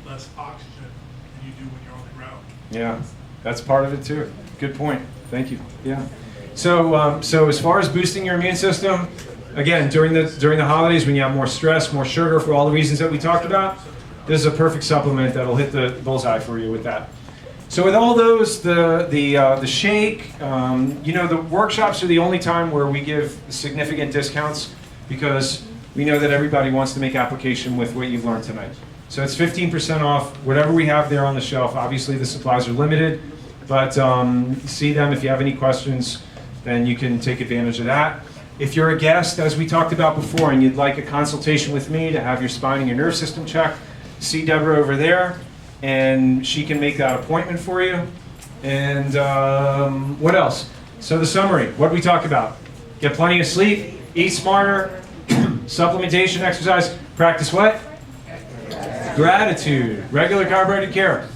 less oxygen than you do when you're on the ground. Yeah, that's part of it too. Good point. Thank you. Yeah. So as far as boosting your immune system, again, during the holidays when you have more stress, more sugar for all the reasons that we talked about, this is a perfect supplement that'll hit the bullseye for you with that. So with all those, the shake, the workshops are the only time where we give significant discounts because we know that everybody wants to make application with what you've learned tonight. So it's 15% off whatever we have there on the shelf. Obviously the supplies are limited, but see them if you have any questions, then you can take advantage of that. If you're a guest, as we talked about before, and you'd like a consultation with me to have your spine and your nerve system checked, see Deborah over there, and she can make that appointment for you. And what else? So the summary, what did we talk about? Get plenty of sleep, eat smarter, supplementation, exercise, practice what? Gratitude, regular carbohydrate care.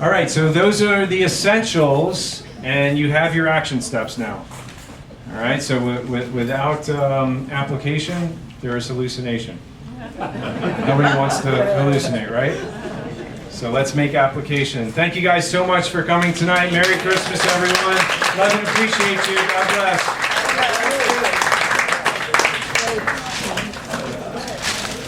All right, so those are the essentials, and you have your action steps now. All right, so without application, there is hallucination. Nobody wants to hallucinate, right? So let's make application. Thank you guys so much for coming tonight. Merry Christmas, everyone. Love and appreciate you. God bless.